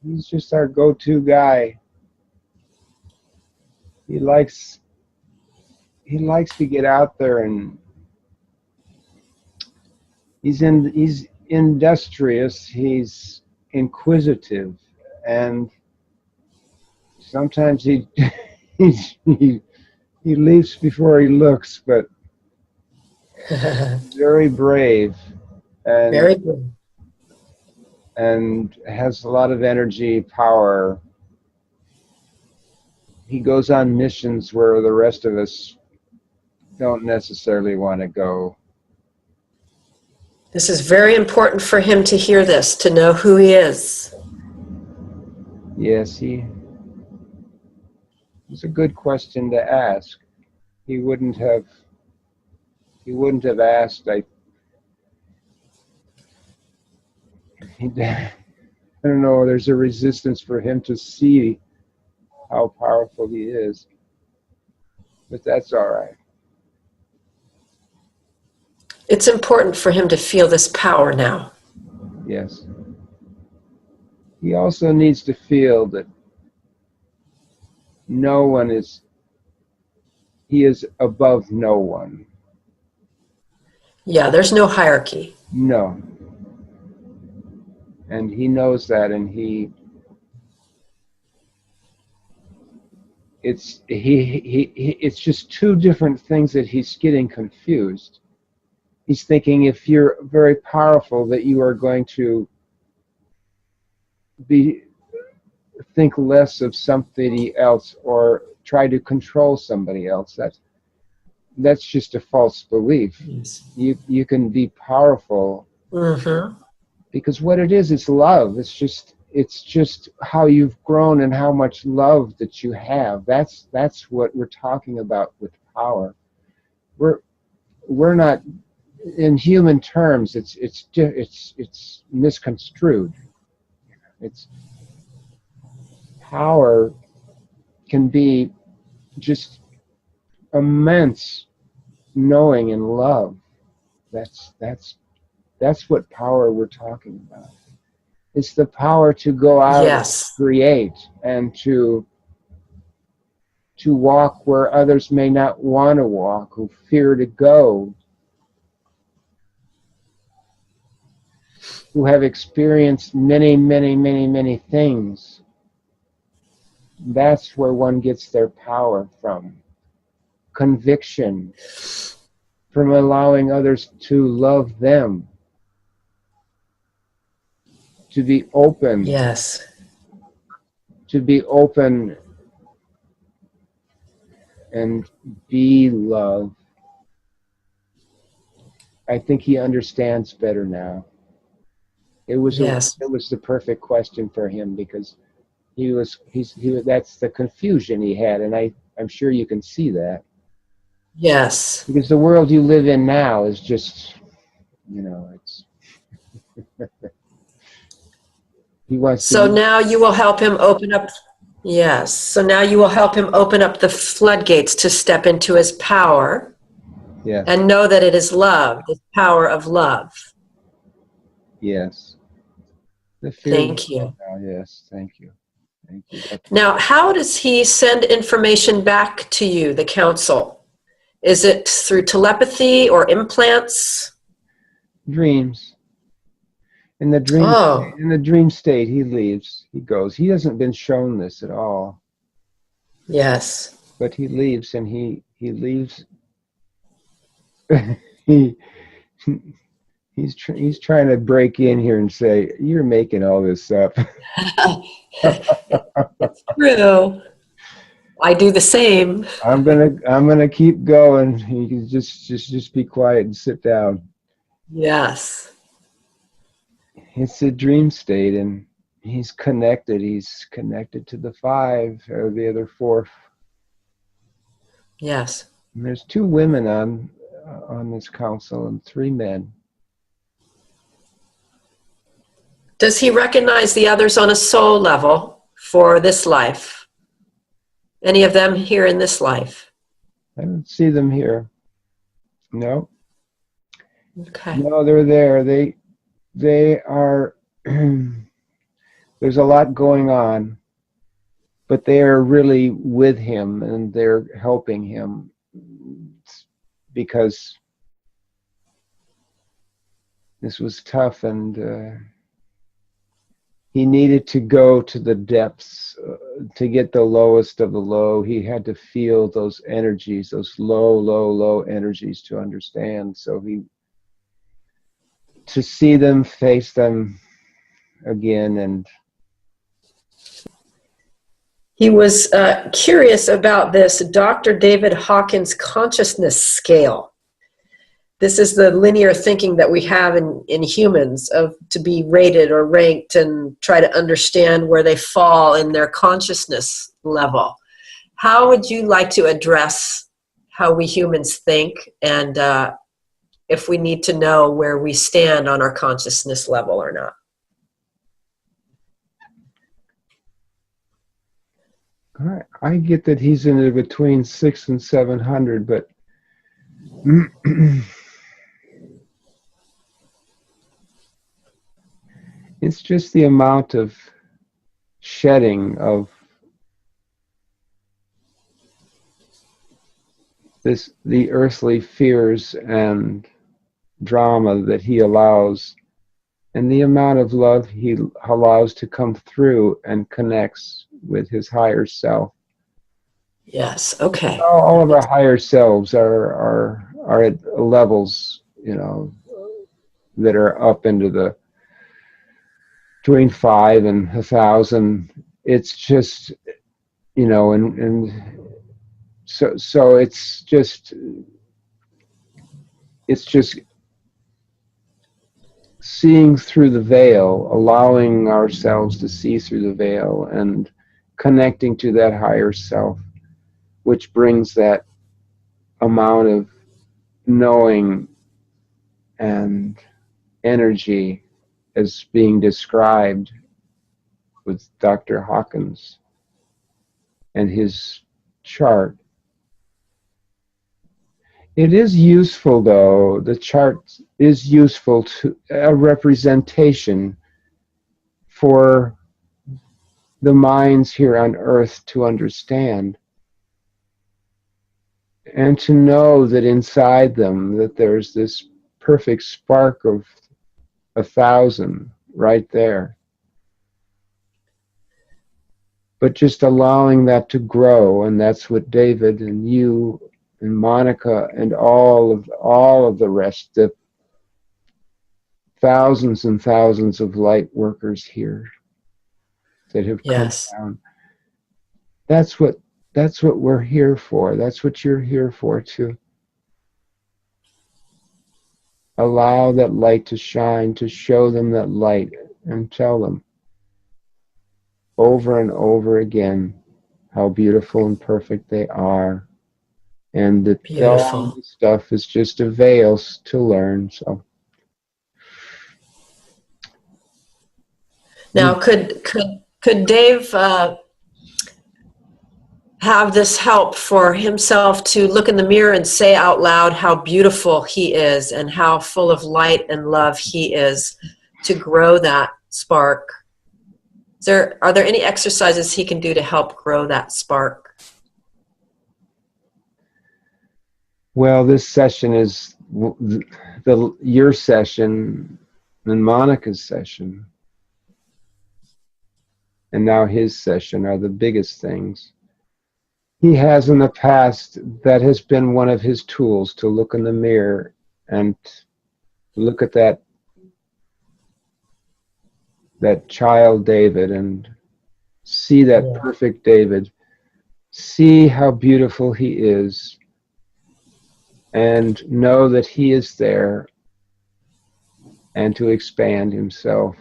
He's just our go-to guy. He likes to get out there, and he's industrious, he's inquisitive, and sometimes he he leaps before he looks, but very brave Very good. and has a lot of energy, power. He goes on missions where the rest of us don't necessarily want to go. This is very important for him to hear this, to know who he is. Yes, it's a good question to ask. He wouldn't have asked. I don't know, there's a resistance for him to see how powerful he is. But that's all right. It's important for him to feel this power now. Yes. He also needs to feel that he is above no one. Yeah, there's no hierarchy. No. And he knows that, and it's just two different things that he's getting confused. He's thinking if you're very powerful that you are going to think less of somebody else or try to control somebody else. That's just a false belief. Yes. You can be powerful because what it is love. It's just how you've grown and how much love that you have. That's what we're talking about with power. We're not, in human terms, it's misconstrued. It's power can be just immense knowing and love. That's what power we're talking about. It's the power to go out and create and to walk where others may not want to walk, who fear to go, who have experienced many, many, many, many things. That's where one gets their power from. Conviction, from allowing others to love them, to be open. Yes. To be open and be love. I think he understands better now. It was the perfect question for him because that's the confusion he had, and I'm sure you can see that. Yes. Because the world you live in now is just, it's he wants So to. now you will help him open up. Yes. So now you will help him open up the floodgates to step into his power. Yes. And know that it is love, the power of love. Yes. Thank you. Yes, thank you. Thank you. Now, how does he send information back to you, the council? Is it through telepathy or implants? Dreams. In the dream state, he leaves. He goes. He hasn't been shown this at all. Yes. But he leaves, and he leaves. He's trying to break in here and say, "You're making all this up." It's true. I do the same. I'm gonna keep going. You can just be quiet and sit down. Yes. It's a dream state, and he's connected. He's connected to the five or the other four. Yes. And there's 2 women on this council and 3 men. Does he recognize the others on a soul level for this life? Any of them here in this life? I don't see them here. No. Okay. No, they're there. They are there's a lot going on, but they're really with him and they're helping him because this was tough, and he needed to go to the depths to get the lowest of the low. He had to feel those energies, those low energies to understand. So to see them, face them again, and he was curious about this Dr. David Hawkins consciousness scale. This is the linear thinking that we have in humans of to be rated or ranked and try to understand where they fall in their consciousness level. How would you like to address how we humans think, and if we need to know where we stand on our consciousness level or not? I get that he's in between 600 and 700, but it's just the amount of shedding of the earthly fears and drama that he allows, and the amount of love he allows to come through and connects with his higher self. Yes, okay. All of our higher selves are at levels, you know, that are up into the between 5 and 1,000. It's just, you know, and so it's just seeing through the veil, allowing ourselves to see through the veil and connecting to that higher self, which brings that amount of knowing and energy as being described with Dr. Hawkins and his chart. It is useful, though, the chart is useful to a representation for the minds here on earth to understand and to know that inside them that there's this perfect spark of 1,000 right there. But just allowing that to grow, and that's what David and you and Monica and all of the rest, the thousands and thousands of light workers here that have come down. That's what we're here for. That's what you're here for, to allow that light to shine, to show them that light, and tell them over and over again how beautiful and perfect they are, and that all the stuff is just a veil to learn. So now, could Dave have this help for himself to look in the mirror and say out loud how beautiful he is and how full of light and love he is, to grow that spark? Are there any exercises he can do to help grow that spark? Well, this session is your session and Monica's session, and now his session are the biggest things. He has in the past, that has been one of his tools, to look in the mirror and look at that child David and see that perfect David, see how beautiful he is, and know that he is there, and to expand himself.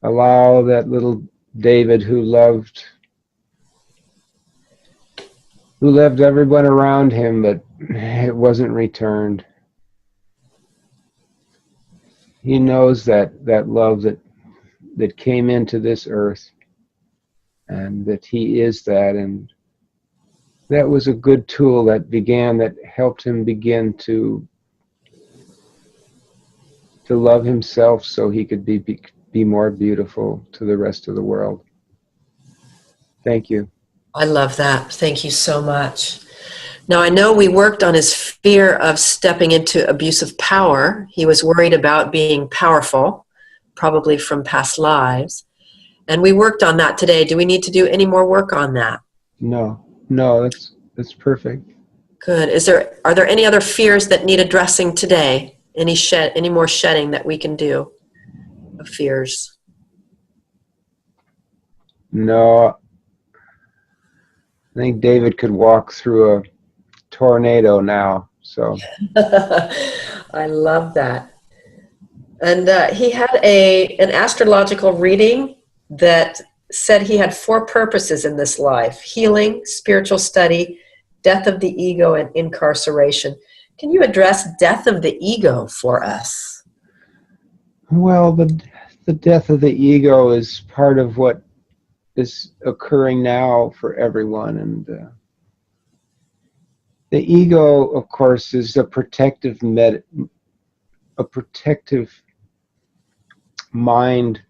Allow that little David who loved everyone around him, but it wasn't returned. He knows that love that came into this earth, and that he is that, and that was a good tool that helped him begin to love himself, so he could be more beautiful to the rest of the world. Thank you. I love that. Thank you so much. Now, I know we worked on his fear of stepping into abusive power. He was worried about being powerful, probably from past lives. And we worked on that today. Do we need to do any more work on that? No, that's perfect. Good. Are there any other fears that need addressing today? Any more shedding that we can do of fears? No, I think David could walk through a tornado now. So I love that. And he had an astrological reading that said he had 4 purposes in this life: healing, spiritual study, death of the ego, and incarceration. Can you address death of the ego for us? well, the death of the ego is part of what is occurring now for everyone, and the ego, of course, is a protective mind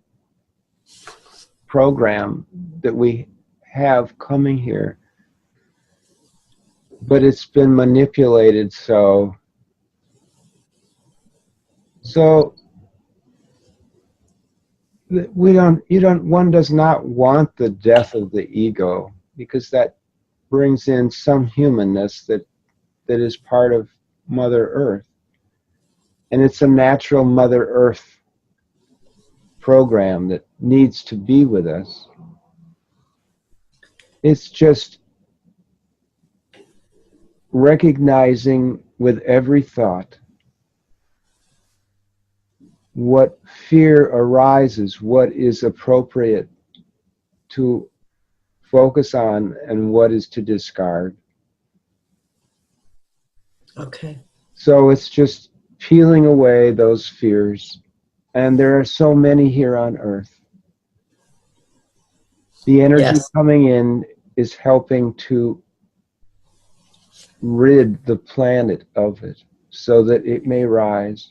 program that we have coming here, but it's been manipulated so one does not want the death of the ego, because that brings in some humanness that is part of Mother Earth, and it's a natural Mother Earth program that needs to be with us. It's just recognizing with every thought what fear arises, what is appropriate to focus on, and what is to discard. Okay. So it's just peeling away those fears. And there are so many here on Earth. The energy coming in is helping to rid the planet of it so that it may rise.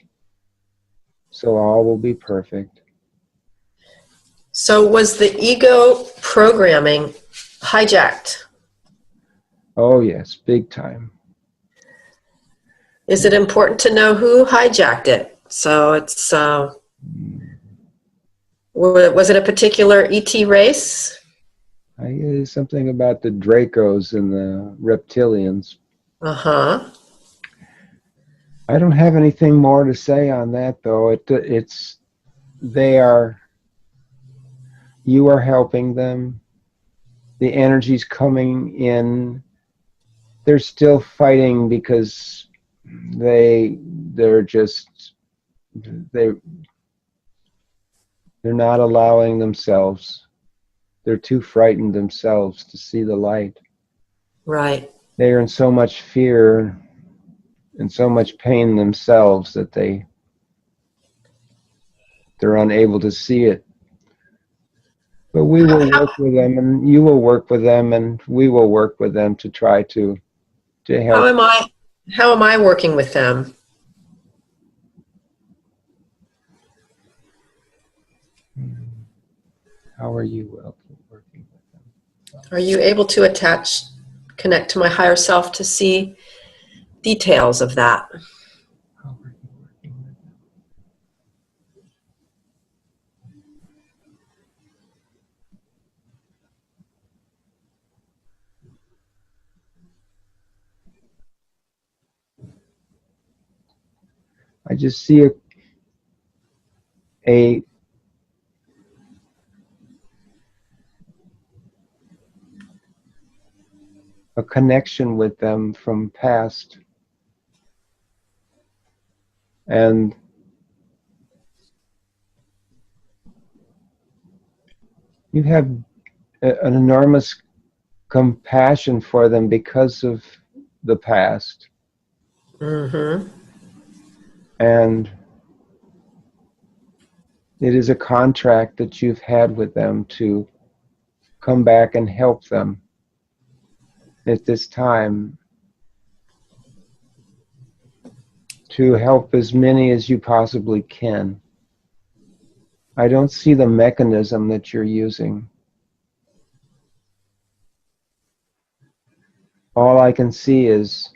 So all will be perfect. So was the ego programming hijacked? Oh yes, big time. Is it important to know who hijacked it? So it's was it a particular ET race? Something about the Dracos and the reptilians. Uh-huh. I don't have anything more to say on that, though. You are helping them. The energy's coming in. They're still fighting because they're not allowing themselves. They're too frightened themselves to see the light. Right. They are in so much fear and so much pain themselves that they're unable to see it. But we will work with them, and you will work with them, and we will work with them to try to help. How am I working with them? How are you working with them? Are you able to connect to my higher self to see details of that? How are you working with them? I just see a connection with them from past, and you have an enormous compassion for them because of the past. Mm-hmm. And it is a contract that you've had with them to come back and help them at this time, to help as many as you possibly can. I don't see the mechanism that you're using. All I can see is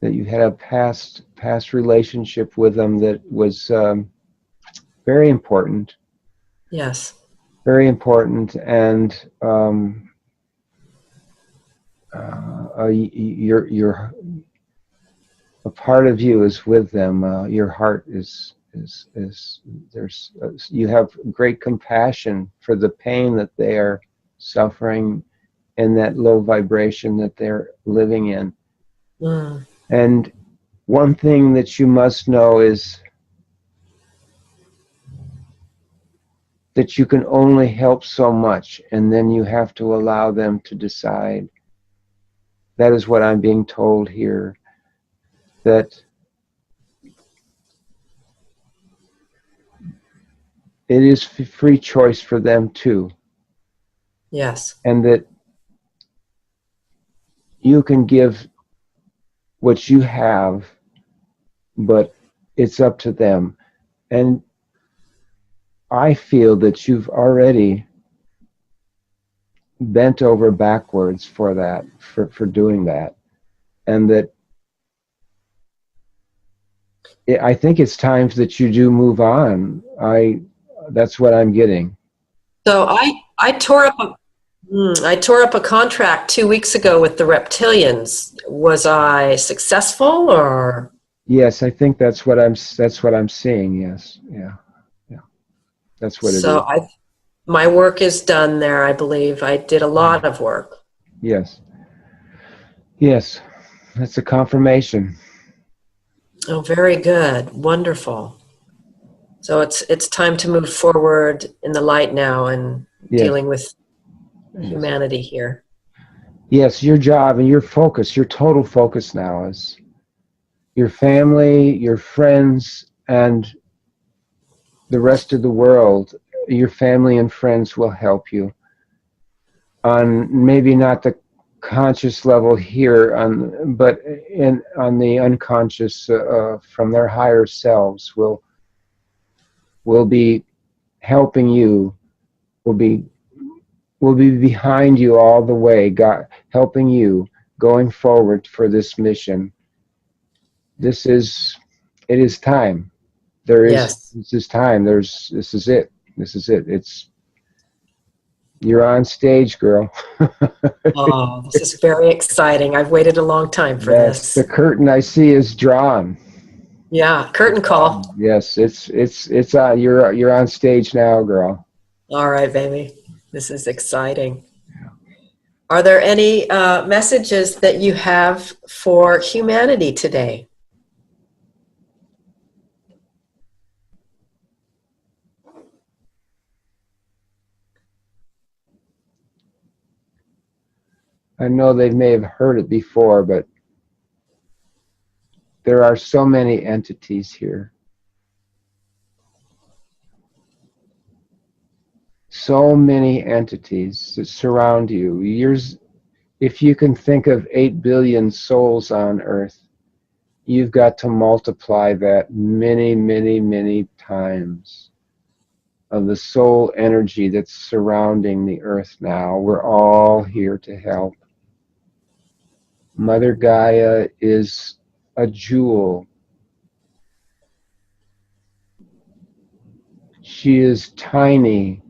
that you had a past relationship with them that was very important. Yes. Very important, and you're a part of you is with them. Your heart is there's you have great compassion for the pain that they are suffering and that low vibration that they're living in. Mm. And one thing that you must know is that you can only help so much, and then you have to allow them to decide. That is what I'm being told here, that it is free choice for them too. Yes. And that you can give what you have, but it's up to them. And I feel that you've already bent over backwards for that, for doing that. And that I think it's time that you do move on. That's what I'm getting. So I tore up I tore up a contract 2 weeks ago with the reptilians. Was I successful or? Yes, I think that's what I'm seeing. Yes. Yeah. Yeah. That's what it is. So my work is done there, I believe. I did a lot of work. Yes. Yes. That's a confirmation. Oh, very good. Wonderful. So it's time to move forward in the light now and dealing with humanity here. Yes, your job and your focus, your total focus now is your family, your friends, and the rest of the world. Your family and friends will help you on maybe not the conscious level here, but on the unconscious from their higher selves will be helping you, will be behind you all the way, helping you going forward for this mission. It is time. Yes. This is time. This is it. You're on stage, girl. Oh, this is very exciting. I've waited a long time for Yes, the this. curtain I see is drawn. Yeah, curtain call. Yes, it's on. You're on stage now, girl. All right, baby. This is exciting. Are there any messages that you have for humanity today? I know they may have heard it before, but there are so many entities here. So many entities that surround you. If you can think of 8 billion souls on Earth, you've got to multiply that many, many, many times of the soul energy that's surrounding the Earth now. We're all here to help. Mother Gaia is a jewel. She is tiny.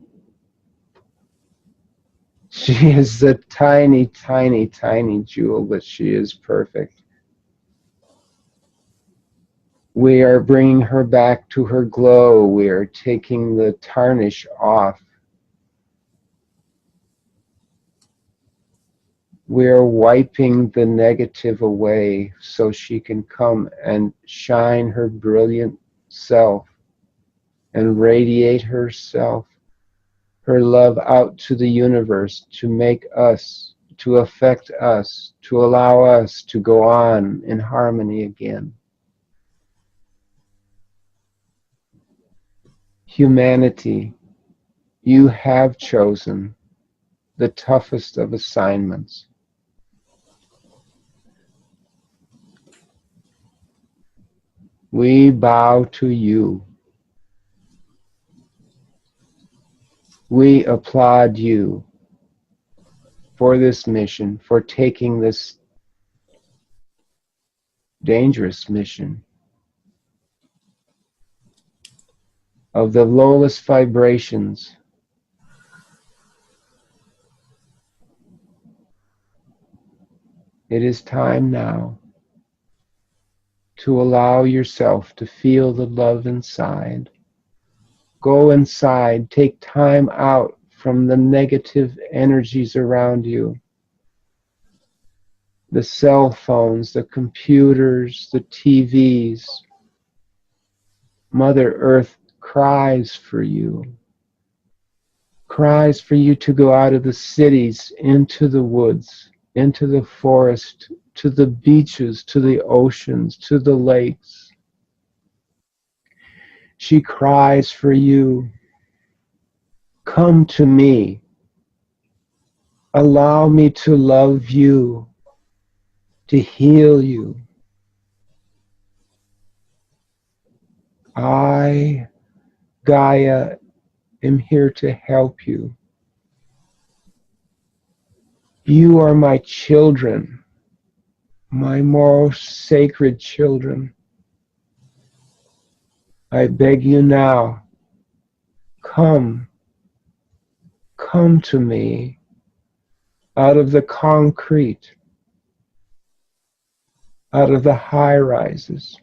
She is a tiny, tiny, tiny jewel, but she is perfect. We are bringing her back to her glow. We are taking the tarnish off. We are wiping the negative away so she can come and shine her brilliant self and radiate herself, her love out to the universe to make us, to affect us, to allow us to go on in harmony again. Humanity, you have chosen the toughest of assignments. We bow to you. We applaud you for this mission, for taking this dangerous mission of the lowest vibrations. It is time now to allow yourself to feel the love inside. Go inside, take time out from the negative energies around you. The cell phones, the computers, the TVs. Mother Earth cries for you. Cries for you to go out of the cities into the woods, into the forest, to the beaches, to the oceans, to the lakes. She cries for you. Come to me. Allow me to love you, to heal you. I, Gaia, am here to help you. You are my children, my most sacred children. I beg you now, come to me out of the concrete, out of the high rises,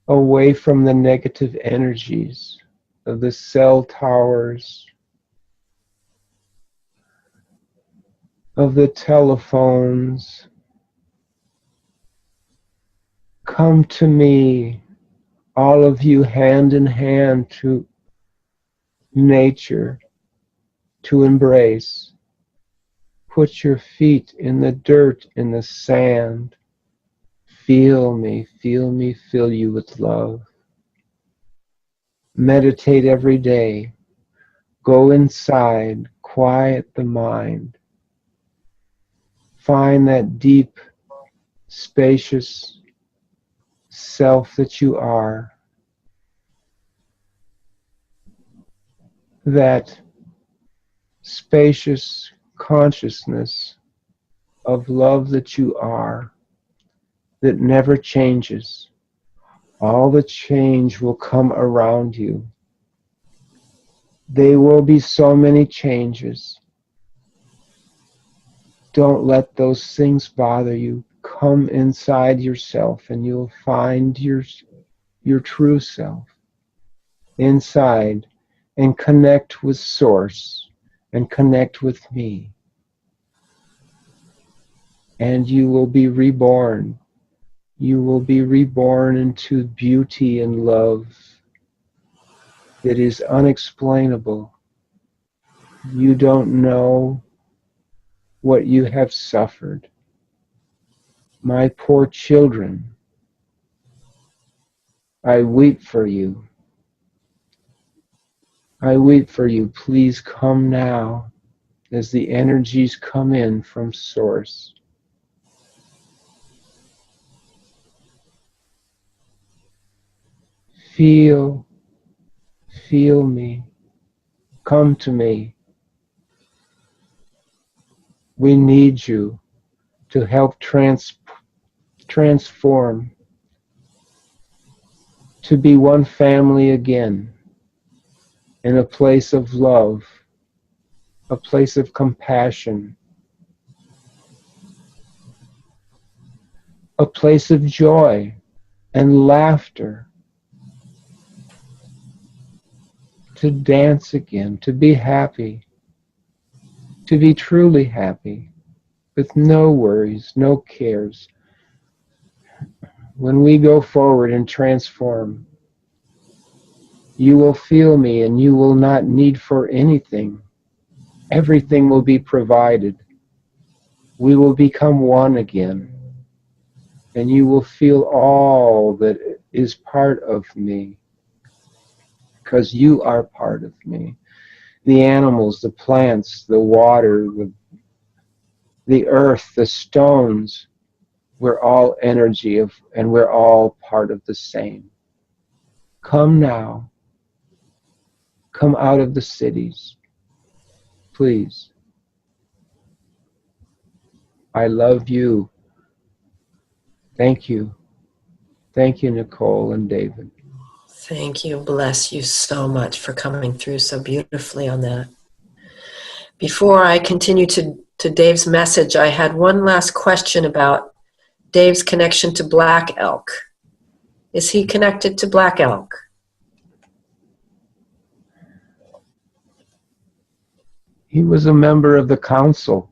away from the negative energies of the cell towers, of the telephones. Come to me, all of you, hand in hand to nature, to embrace. Put your feet in the dirt, in the sand. Feel me, fill you with love. Meditate every day. Go inside, quiet the mind. Find that deep, spacious self that you are. That spacious consciousness of love that you are, that never changes. All the change will come around you. There will be so many changes. Don't let those things bother you. Come inside yourself and you'll find your true self inside, and connect with Source and connect with me. And you will be reborn. You will be reborn into beauty and love that is unexplainable. You don't know what you have suffered. My poor children, I weep for you. I weep for you. Please come now as the energies come in from Source. Feel me. Come to me. We need you to help transform, to be one family again, in a place of love, a place of compassion, a place of joy and laughter, to dance again, to be happy, to be truly happy, with no worries, no cares. When we go forward and transform, you will feel me and you will not need for anything. Everything will be provided. We will become one again. And you will feel all that is part of me, because you are part of me. The animals, the plants, the water, the earth, the stones we're all energy and we're all part of the same. Come now. Come out of the cities. Please. I love you. Thank you. Thank you, Nicole and David. Thank you. Bless you so much for coming through so beautifully on that. Before I continue to Dave's message, I had one last question about Dave's connection to Black Elk. Is he connected to Black Elk? He was a member of the council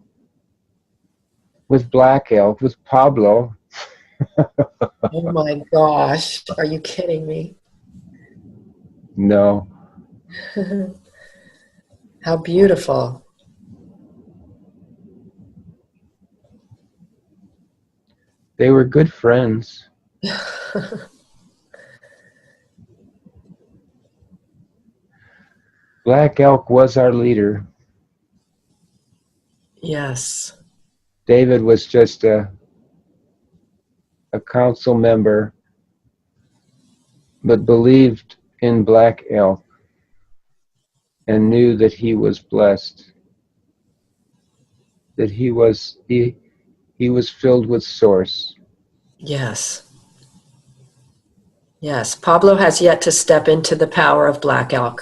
with Black Elk, with Pablo. Oh my gosh, are you kidding me? No. How beautiful. They were good friends. Black Elk was our leader. Yes. David was just a council member, but believed in Black Elk and knew that he was blessed, that he was filled with source. Yes. Yes. Pablo has yet to step into the power of Black Elk.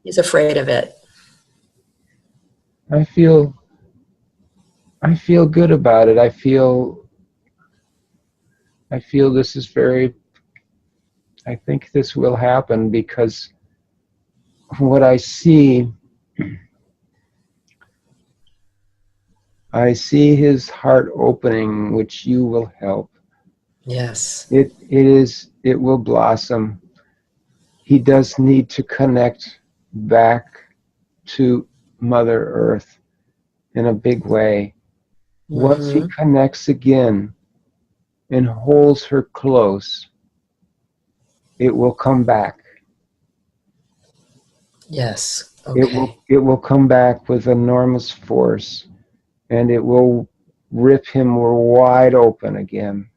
He's afraid of it. I feel good about it. I feel this is I think this will happen because what I see his heart opening, which you will help. Yes. It will blossom. He does need to connect back to Mother Earth in a big way. Mm-hmm. Once he connects again and holds her close, it will come back. Yes. Okay. It will come back with enormous force, and it will rip him wide open again.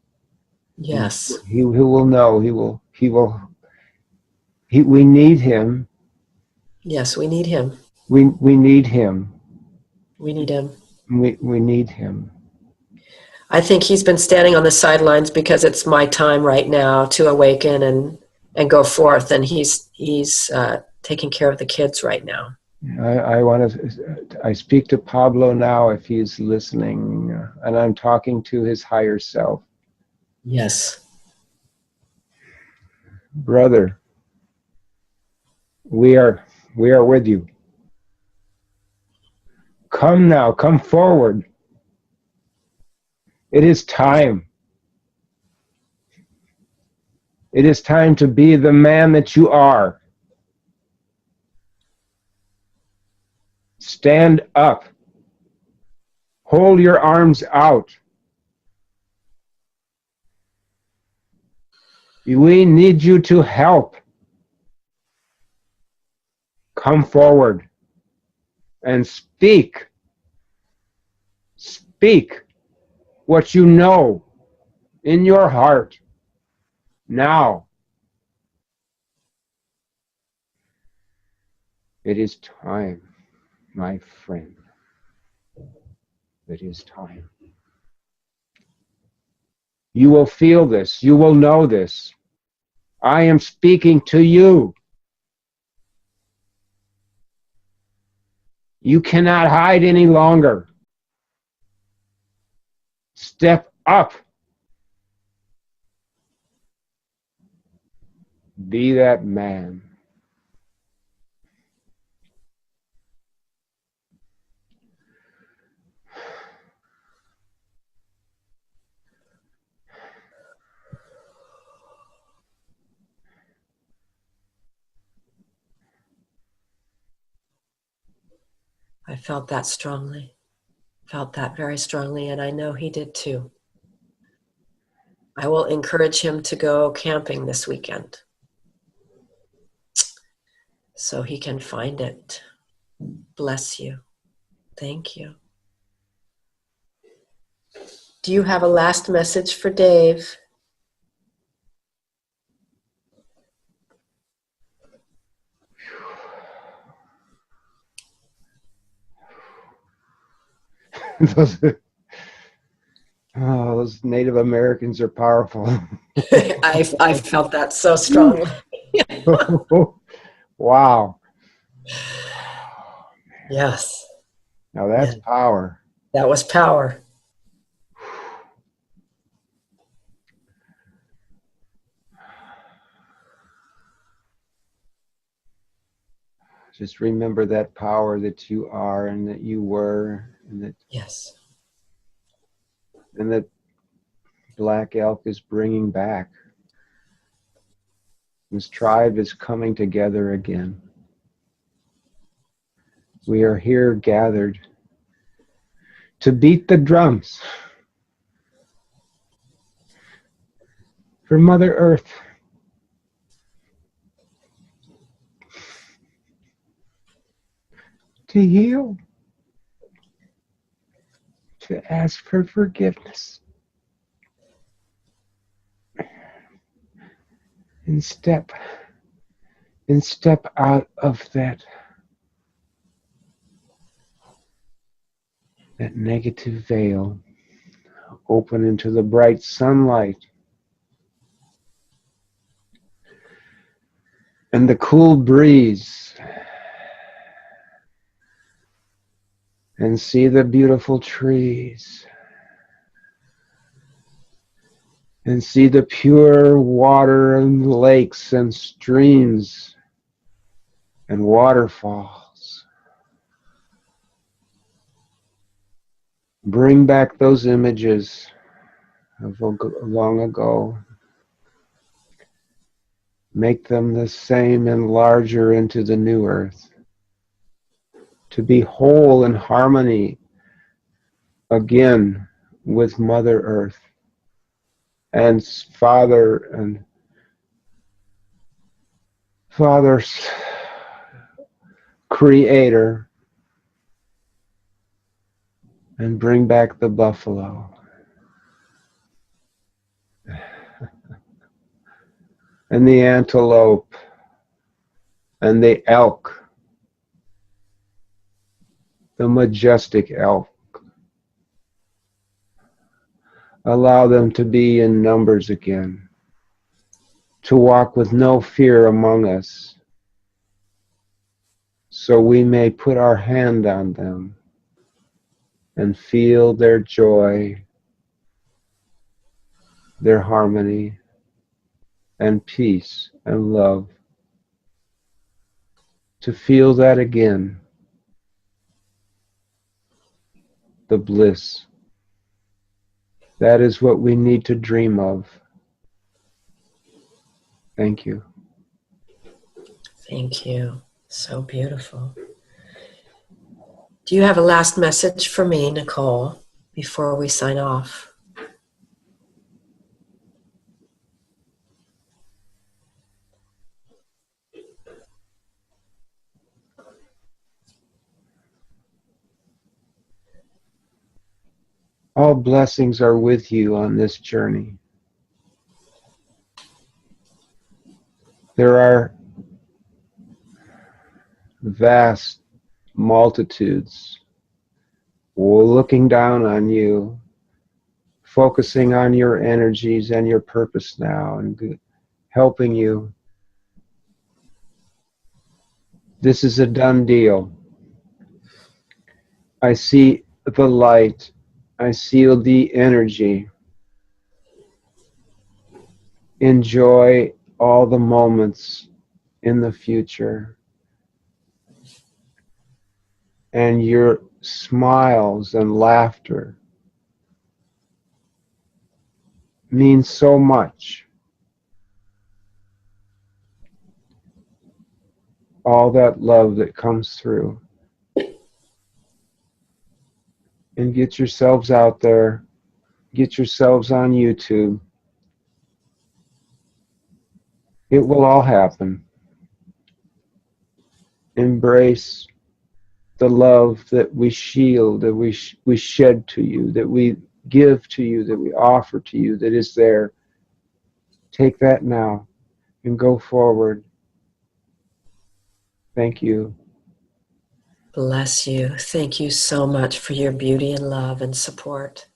Yes. He will know. We need him. Yes, we need him. We need him. We need him. We need him. I think he's been standing on the sidelines because it's my time right now to awaken and go forth, and he's taking care of the kids right now. I speak to Pablo now if he's listening, and I'm talking to his higher self. Yes. Brother, we are with you. Come now, come forward. It is time. It is time to be the man that you are. Stand up. Hold your arms out. We need you to help. Come forward and speak. Speak what you know in your heart now. It is time, my friend. It is time. You will feel this. You will know this. I am speaking to you. You cannot hide any longer. Step up. Be that man. I felt that strongly. Felt that very strongly, and I know he did too. I will encourage him to go camping this weekend so he can find it. Bless you. Thank you. Do you have a last message for Dave? those Native Americans are powerful. I felt that so strongly. Wow. Yes. Now that's power. That was power. Just remember that power that you are and that you were, and that Yes. and that Black Elk is bringing back. This tribe is coming together again. We are here gathered to beat the drums for Mother Earth. To heal. To ask for forgiveness. And step out of that negative veil, open into the bright sunlight and the cool breeze, and see the beautiful trees, and see the pure water and lakes and streams and waterfalls. Bring back those images of long ago. Make them the same and larger into the new earth. To be whole in harmony again with Mother Earth and Father's Creator, and bring back the buffalo. And the antelope, and the elk, the majestic elk. Allow them to be in numbers again, to walk with no fear among us, so we may put our hand on them and feel their joy, their harmony, and peace and love. To feel that again, the bliss. That is what we need to dream of. Thank you. Thank you. So beautiful. Do you have a last message for me, Nicole, before we sign off? All blessings are with you on this journey. There are vast multitudes looking down on you, focusing on your energies and your purpose now, and helping you. This is a done deal. I see the light. I feel the energy. Enjoy all the moments in the future. And your smiles and laughter mean so much. All that love that comes through. And get yourselves out there. Get yourselves on YouTube. It will all happen. Embrace the love that we shield, that we shed to you, that we give to you, that we offer to you, that is there. Take that now and go forward. Thank you. Bless you. Thank you so much for your beauty and love and support.